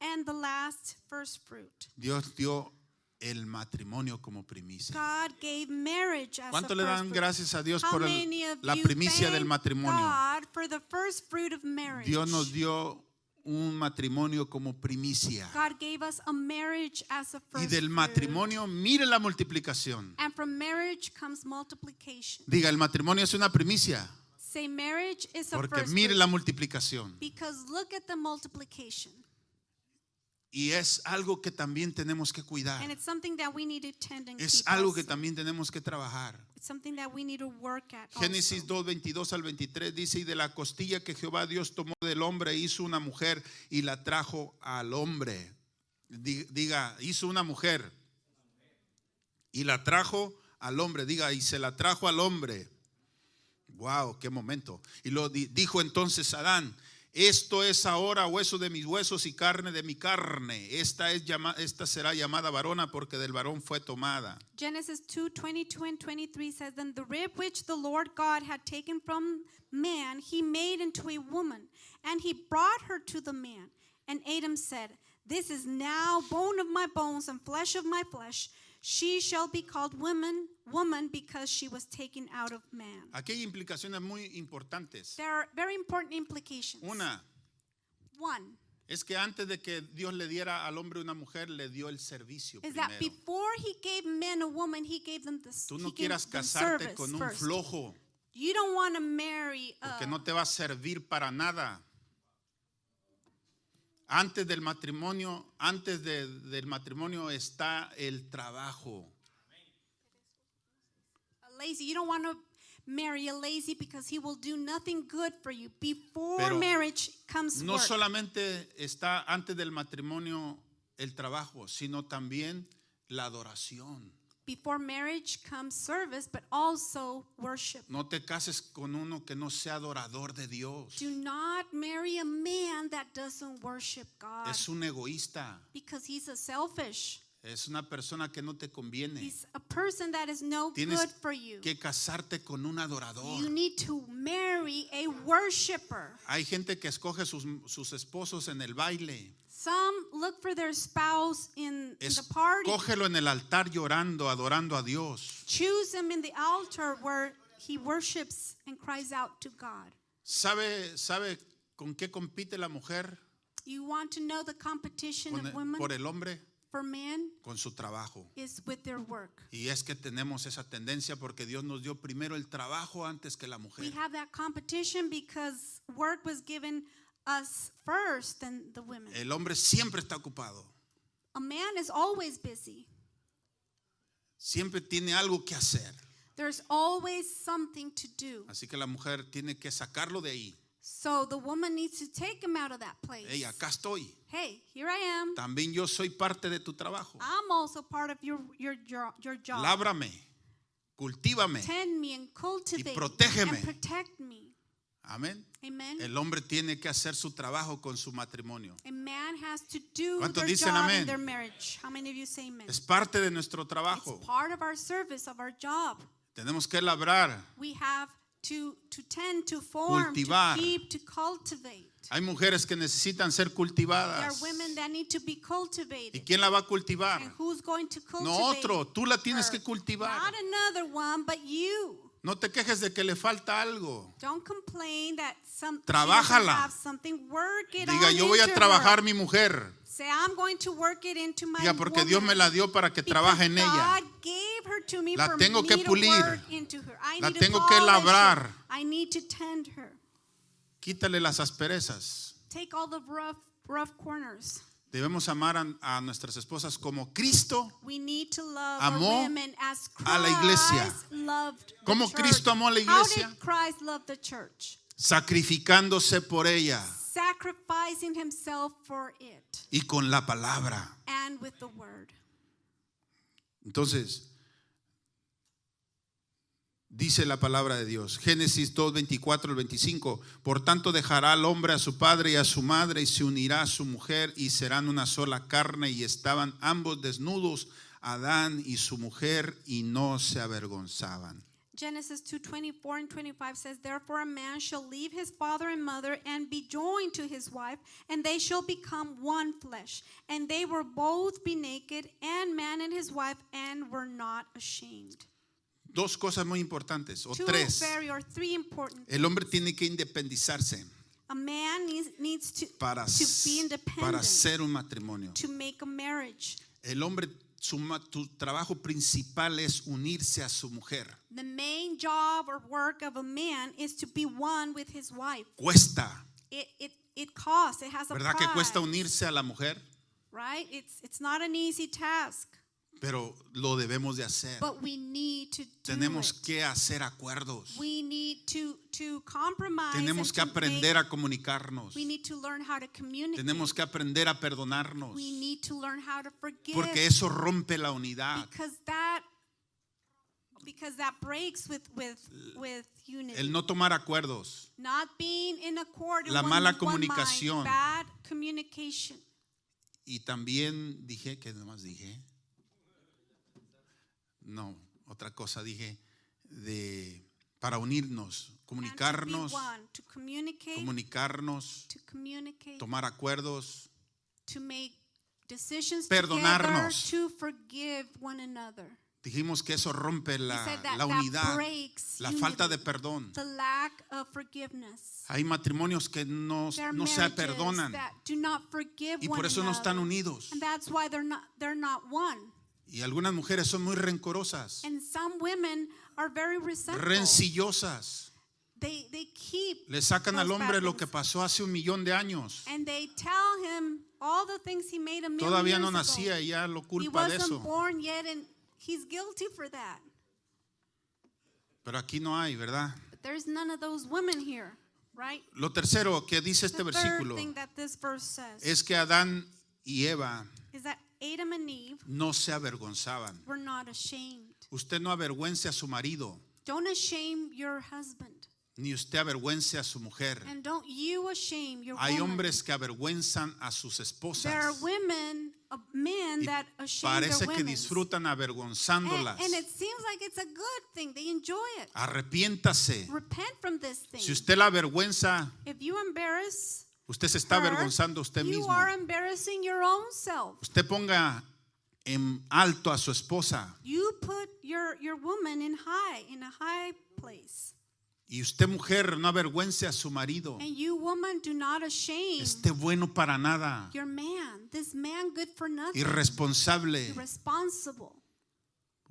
And the last first fruit. Dios dio el matrimonio como primicia. God gave marriage as a ¿Cuánto first le dan fruit? gracias a Dios How por many of la you primicia thank del matrimonio? God for the first fruit of marriage? Dios nos dio un matrimonio como primicia. God gave us a marriage as a Y first del fruit. matrimonio, mire la multiplicación. And from marriage comes multiplication. Diga, el matrimonio es una primicia, Say marriage is a porque first mire fruit. la multiplicación. Because look at the multiplication. Y es algo que también tenemos que cuidar. And it's something that we need to tend and Es keep algo que also. también tenemos que trabajar. It's something that we need to work at Génesis also. 2, 22 al 23 dice, y de la costilla que Jehová Dios tomó del hombre, hizo una mujer y la trajo al hombre. Diga, hizo una mujer y la trajo al hombre. Diga, y se la trajo al hombre. Wow, qué momento. Y lo dijo entonces Adán, esto es ahora hueso de mis huesos y carne de mi carne. Esta será llamada varona porque del varón fue tomada. Genesis 2:22 and 23 says, then the rib which the Lord God had taken from man, he made into a woman, and he brought her to the man. And Adam said, this is now bone of my bones and flesh of my flesh. She shall be called woman because she was taken out of man. Aquí hay implicaciones muy importantes. There are very important implications. Una, One es que antes de que Dios le diera al hombre una mujer, le dio el servicio is that primero. before he gave men a woman, he gave them the Tú no he gave quieras them casarte service con un first. flojo, You don't want to marry porque no te va a servir para nada. Antes del matrimonio está el trabajo. a lazy. You don't want to marry a lazy because he will do nothing good for you. Before Pero marriage comes No work. solamente está antes del matrimonio el trabajo, sino también la adoración. Before marriage comes service, but also worship. No te cases con uno que no sea adorador de Dios. Do not marry a man that doesn't worship God Es un egoísta. because he's a selfish. Es una persona que no te conviene. He's a person that is no Tienes good for you. que casarte con un adorador. You need to marry a worshiper. Hay gente que escoge sus esposos en el baile. Some look for their spouse in the party. Escógelo en el altar llorando, adorando a Dios. Choose him in the altar where he worships and cries out to God. ¿Sabe con qué compite la mujer You want to know the competition of women por el hombre? for men Con su trabajo. is with their work. Y es que tenemos esa tendencia porque Dios nos dio primero el trabajo antes que la We mujer. have that competition because work was given us first than the women. El hombre siempre está ocupado. A man is always busy. Siempre tiene algo que hacer. There's always something to do. Así que la mujer tiene que sacarlo de ahí. So the woman needs to take him out of that place. Hey, acá estoy. Hey, here I am. También yo soy parte de tu trabajo. I'm also part of your job. Lábrame, cultívame. Tend me and cultivate protégeme. and protect me. Amén. Amen. El hombre tiene que hacer su trabajo con su matrimonio. A man has to do ¿Cuántos their dicen job amén? in their marriage. How many of you say amen? Es parte de nuestro trabajo. It's part of our service, of our job. Tenemos que labrar. We have to tend, to form, Cultivar. to keep, to cultivate. Hay mujeres que necesitan ser There are cultivadas. women that need to be ¿Y cultivated. quién la va a cultivar? And who's going to cultivate? No otro, tú la tienes her? que cultivar. Not another one, but you. No te quejes de que le falta algo. Don't complain that she Trabájala. doesn't have something. Work it Diga, on yo voy a into trabajar her. mi mujer. Say, I'm going to work it into my Diga, porque woman. Dios me la dio para que Because trabaje en ella. God gave her to me La for tengo me que to pulir. work into her. I La need to tengo que polish labrar. her. I need to tend her. Quítale las asperezas. Take all the rough corners. Debemos amar a nuestras esposas como Cristo. We need to love Amó our women as a la iglesia. Christ loved the ¿Cómo church. Cristo amó a la How iglesia? did Christ love the church? Sacrificándose por ella Sacrificing himself for it y con la palabra. and with the word. Entonces, dice la palabra de Dios, Génesis 2, 24 al 25, por tanto dejará al hombre a su padre y a su madre y se unirá a su mujer y serán una sola carne, y estaban ambos desnudos, Adán y su mujer, y no se avergonzaban. Genesis 2:24 and 25 says, therefore a man shall leave his father and mother and be joined to his wife, and they shall become one flesh. And they were both be naked, and man and his wife, and were not ashamed. Dos cosas muy importantes, o Two tres. very or three important. El hombre tiene que independizarse A man needs to para be independent, hacer un matrimonio. to make a marriage. El hombre, su trabajo principal es unirse a su mujer. The main job or work of a man is to be one with his wife. Cuesta, It costs. It has a ¿verdad que cuesta price, unirse a la mujer? right? It's not an easy task, Pero lo debemos de hacer. but we need to do Tenemos it. que hacer acuerdos. We need to compromise. Tenemos and que to aprender a comunicarnos. we need to learn how to communicate. Tenemos que aprender a perdonarnos. We need to learn how to forgive. Porque eso rompe la unidad. Because that breaks with unity. El no tomar acuerdos. Not being in accord in La one, mala one comunicación. mind, bad communication. Y también dije, ¿qué más dije? No, otra cosa dije, para unirnos, comunicarnos, And to be one, to comunicarnos, communicate, tomar acuerdos, to make decisions perdonarnos. together, to forgive one another. Dijimos que eso rompe He said that la unidad, breaks la unity, falta de perdón. the lack of forgiveness. Hay matrimonios que no There are se marriages perdonan that do not forgive y one por eso no están another. unidos. And that's why they're not one. Y algunas mujeres son muy rencorosas, And some women are very resentful. rencillosas. They keep Le sacan al those hombre bad lo que things. pasó hace 1,000,000 de años. And they tell him all the things he made a million Todavía no years ago. nacía y ya lo He culpa de wasn't eso. born yet, and he's guilty for that. Pero aquí no hay, ¿verdad? But there's none of those women here, right? Lo tercero que dice este The third versículo thing that this verse says es que Adán y Eva is that Adam and Eve no se avergonzaban. were not ashamed. Usted no avergüence a su marido, Don't ashame your husband, ni usted avergüence a su mujer. and don't you ashame your Hay woman. hombres que avergüenzan a sus There are esposas women, men y that shame their parece que women. disfrutan avergonzándolas. And it seems like it's a good thing. They enjoy it. Arrepiéntase. Repent from this thing. Si usted la avergüenza, If you embarrass usted se está her, avergonzando a usted you mismo. are embarrassing your own self. Usted ponga en alto a su esposa You put your woman in a high place. y usted, mujer, no avergüence a su marido. And you, woman, do not shame Esté bueno para nada, your man. This man good for nothing. irresponsable. Irresponsible.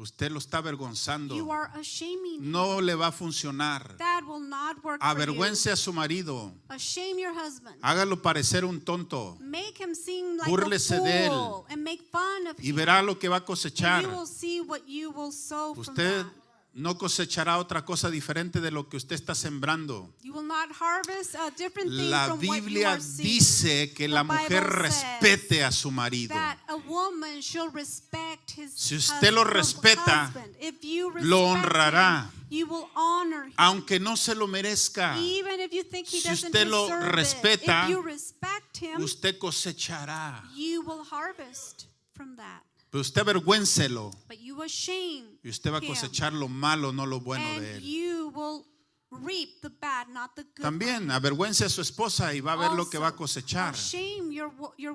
Usted lo está avergonzando. You are shaming him. No le va a funcionar. That will not work for Avergüence you. a su marido. Shame your husband. Hágalo parecer un tonto. Make him seem like Búrlese a de él. fool and make fun of Y him. verá lo que va a And cosechar. you will see what you will sow from Usted that. no cosechará otra cosa diferente de lo que usted está sembrando. You will not harvest a different thing La from what you Biblia are seeing. dice que la The Bible mujer says respete a su marido. that a woman should respect his Si usted lo respeta, husband. If you respect lo honrará. him, you will honor him. Aunque no se lo merezca, Even if you think he si doesn't usted lo deserve respeta, it, if you respect him, usted cosechará. you will harvest from that. Pero usted avergüéncelo But you will shame y usted va a him, cosechar lo malo, no lo bueno de and él. you will reap the bad, not the good. También avergüence a su esposa y va a ver lo que va a cosechar. Shame your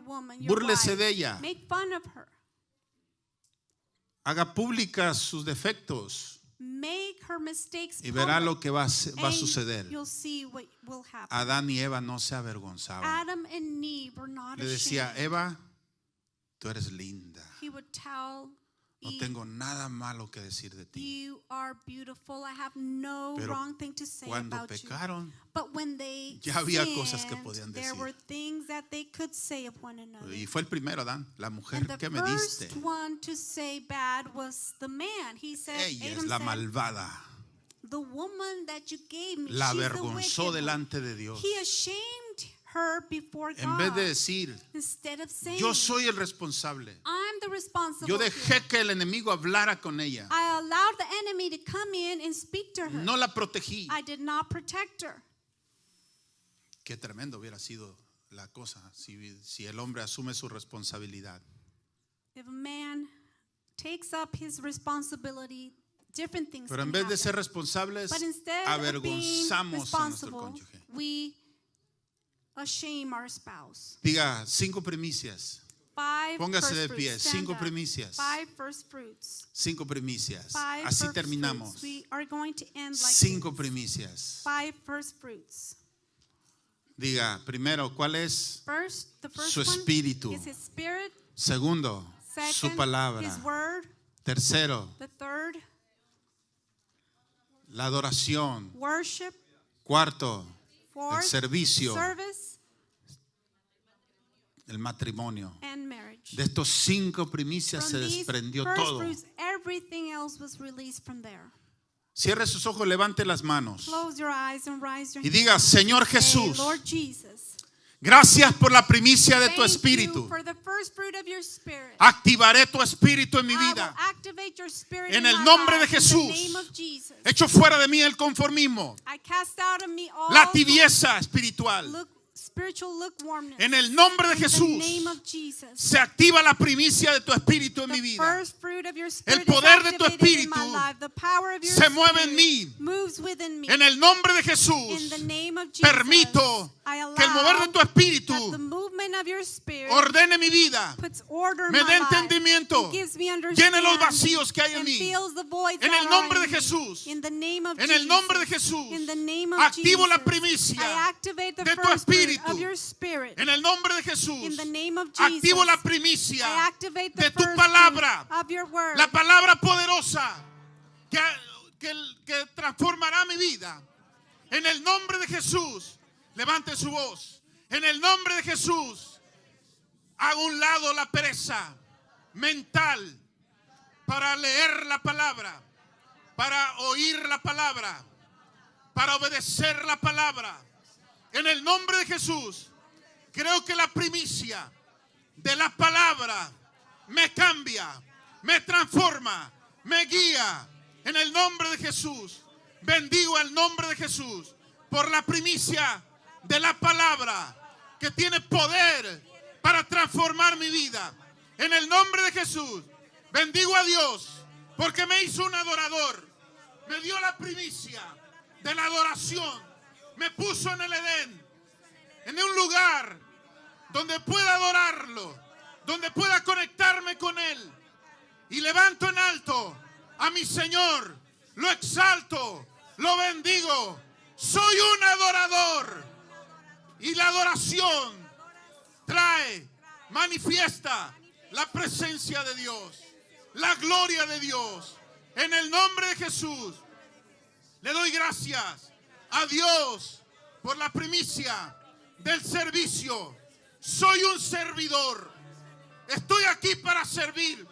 woman, your Búrlese wife. de ella. Make fun of her. Haga públicas sus defectos Make her mistakes y verá public, lo que va a and suceder. you'll see what will happen. Adán y Eva no se avergonzaban. Adam and Eve were not Le decía, ashamed. Eva, tú eres linda. He would tell No Eve, tengo nada malo que decir de ti. you are beautiful. I have no Pero wrong thing to say cuando about you. pecaron, But when they ya había sinned, cosas que podían there decir. were things that they could say of one another. y fue el primero Adán, la mujer And the que me diste. first one to say bad was the man. He said, Ella es Adam la said, malvada. the woman that you gave me, La she's the avergonzó wicked one." delante de Dios. He ashamed her before En God. vez de decir, Instead of saying, yo soy el responsable. I'm the responsible. Yo here. dejé que el enemigo hablara con ella. I allowed the enemy to come in and speak to her. No la protegí. I did not protect her. Qué tremendo hubiera sido la cosa si el hombre asume su responsabilidad. If a man takes up his responsibility, different things Pero en can vez de happen. ser responsables, But instead of being avergonzamos a nuestro responsible, cónyuge. we shame our spouse. Diga 5 primicias. 5 Póngase first de fruits. pie, Stand 5 up. primicias. 5 first fruits. 5 primicias. 5 Así first terminamos. fruits. We are going to end like 5 this. primicias. 5 first fruits. Diga, primero, ¿cuál es? First, the first Su one espíritu. is his spirit. Segundo, Second, su palabra. his word. Tercero, The third, la adoración. worship. Cuarto, Fourth, servicio. service el matrimonio. and marriage. De estos 5 primicias From se these desprendió first todo. fruits, everything else was released from there. Cierre sus ojos, levante las manos Close your eyes and rise your y hands. diga, Señor Say, Jesús, Lord Jesus, gracias por la primicia de tu thank espíritu. you for the first fruit of your spirit. Activaré tu espíritu en mi I will vida. activate your spirit En in el my nombre de life, in the Jesús. name of Jesus. Echo fuera de mí el conformismo, I cast out of me all la tibieza espiritual. spiritual lukewarmness. En el nombre de In the Jesús name of Jesus. se activa la primicia de tu espíritu en mi The vida. first fruit of your spirit El poder de is tu activated in my espíritu life. The power of your se mueve en spirit mí. moves within me. En el nombre de In Jesús the name of Jesus, permito I allow que el mover de tu espíritu that the movement of your spirit ordene mi vida, puts order in me my dé life, entendimiento, gives me llene los understanding, vacíos que hay en and mí. fills the voids En that el are nombre de in me. Jesús. In the name of En Jesus. el nombre de Jesús, In the name of activo la Jesus, primicia I activate the de tu first fruit espíritu. of your spirit. En el nombre de In Jesús, the name of Jesus, activo la I primicia activate the de tu first palabra, fruit of your word. la palabra poderosa que transformará mi vida. En el nombre de Jesús, levante su voz. En el nombre de Jesús, haga un lado la pereza mental para leer la palabra, para oír la palabra, para obedecer la palabra. En el nombre de Jesús, creo que la primicia de la palabra me cambia, me transforma, me guía. En el nombre de Jesús, bendigo el nombre de Jesús por la primicia de la palabra que tiene poder para transformar mi vida. En el nombre de Jesús, bendigo a Dios porque me hizo un adorador. Me dio la primicia de la adoración. Me puso en el Edén, en un lugar donde pueda adorarlo, donde pueda conectarme con Él. Y levanto en alto a mi Señor, lo exalto, lo bendigo. Soy un adorador. Y la adoración trae, manifiesta la presencia de Dios, la gloria de Dios. En el nombre de Jesús, le doy gracias a Dios por la primicia del servicio. Soy un servidor. Estoy aquí para servir.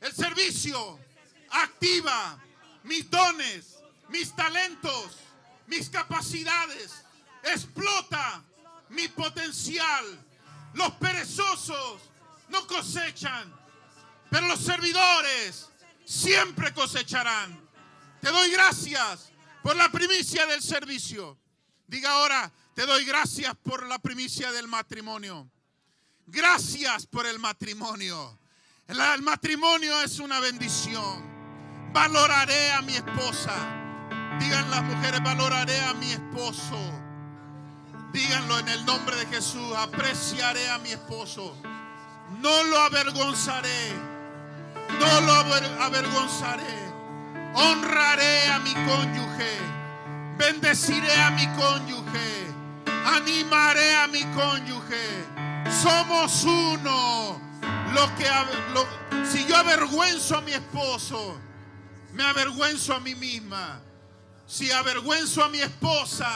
El servicio activa mis dones, mis talentos, mis capacidades. Explota mi potencial. Los perezosos no cosechan, pero los servidores siempre cosecharán. Te doy gracias por la primicia del servicio. Diga ahora, te doy gracias por la primicia del matrimonio. Gracias por el matrimonio. El matrimonio es una bendición. Valoraré a mi esposa. Digan las mujeres, valoraré a mi esposo. Díganlo en el nombre de Jesús. Apreciaré a mi esposo. No lo avergonzaré. No lo avergonzaré. Honraré a mi cónyuge. Bendeciré a mi cónyuge. Animaré a mi cónyuge. Somos uno. Si yo avergüenzo a mi esposo, me avergüenzo a mí misma. Si avergüenzo a mi esposa,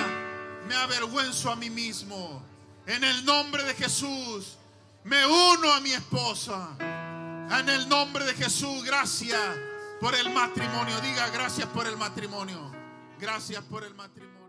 me avergüenzo a mí mismo. En el nombre de Jesús, me uno a mi esposa. En el nombre de Jesús, gracias por el matrimonio. Diga gracias por el matrimonio. Gracias por el matrimonio.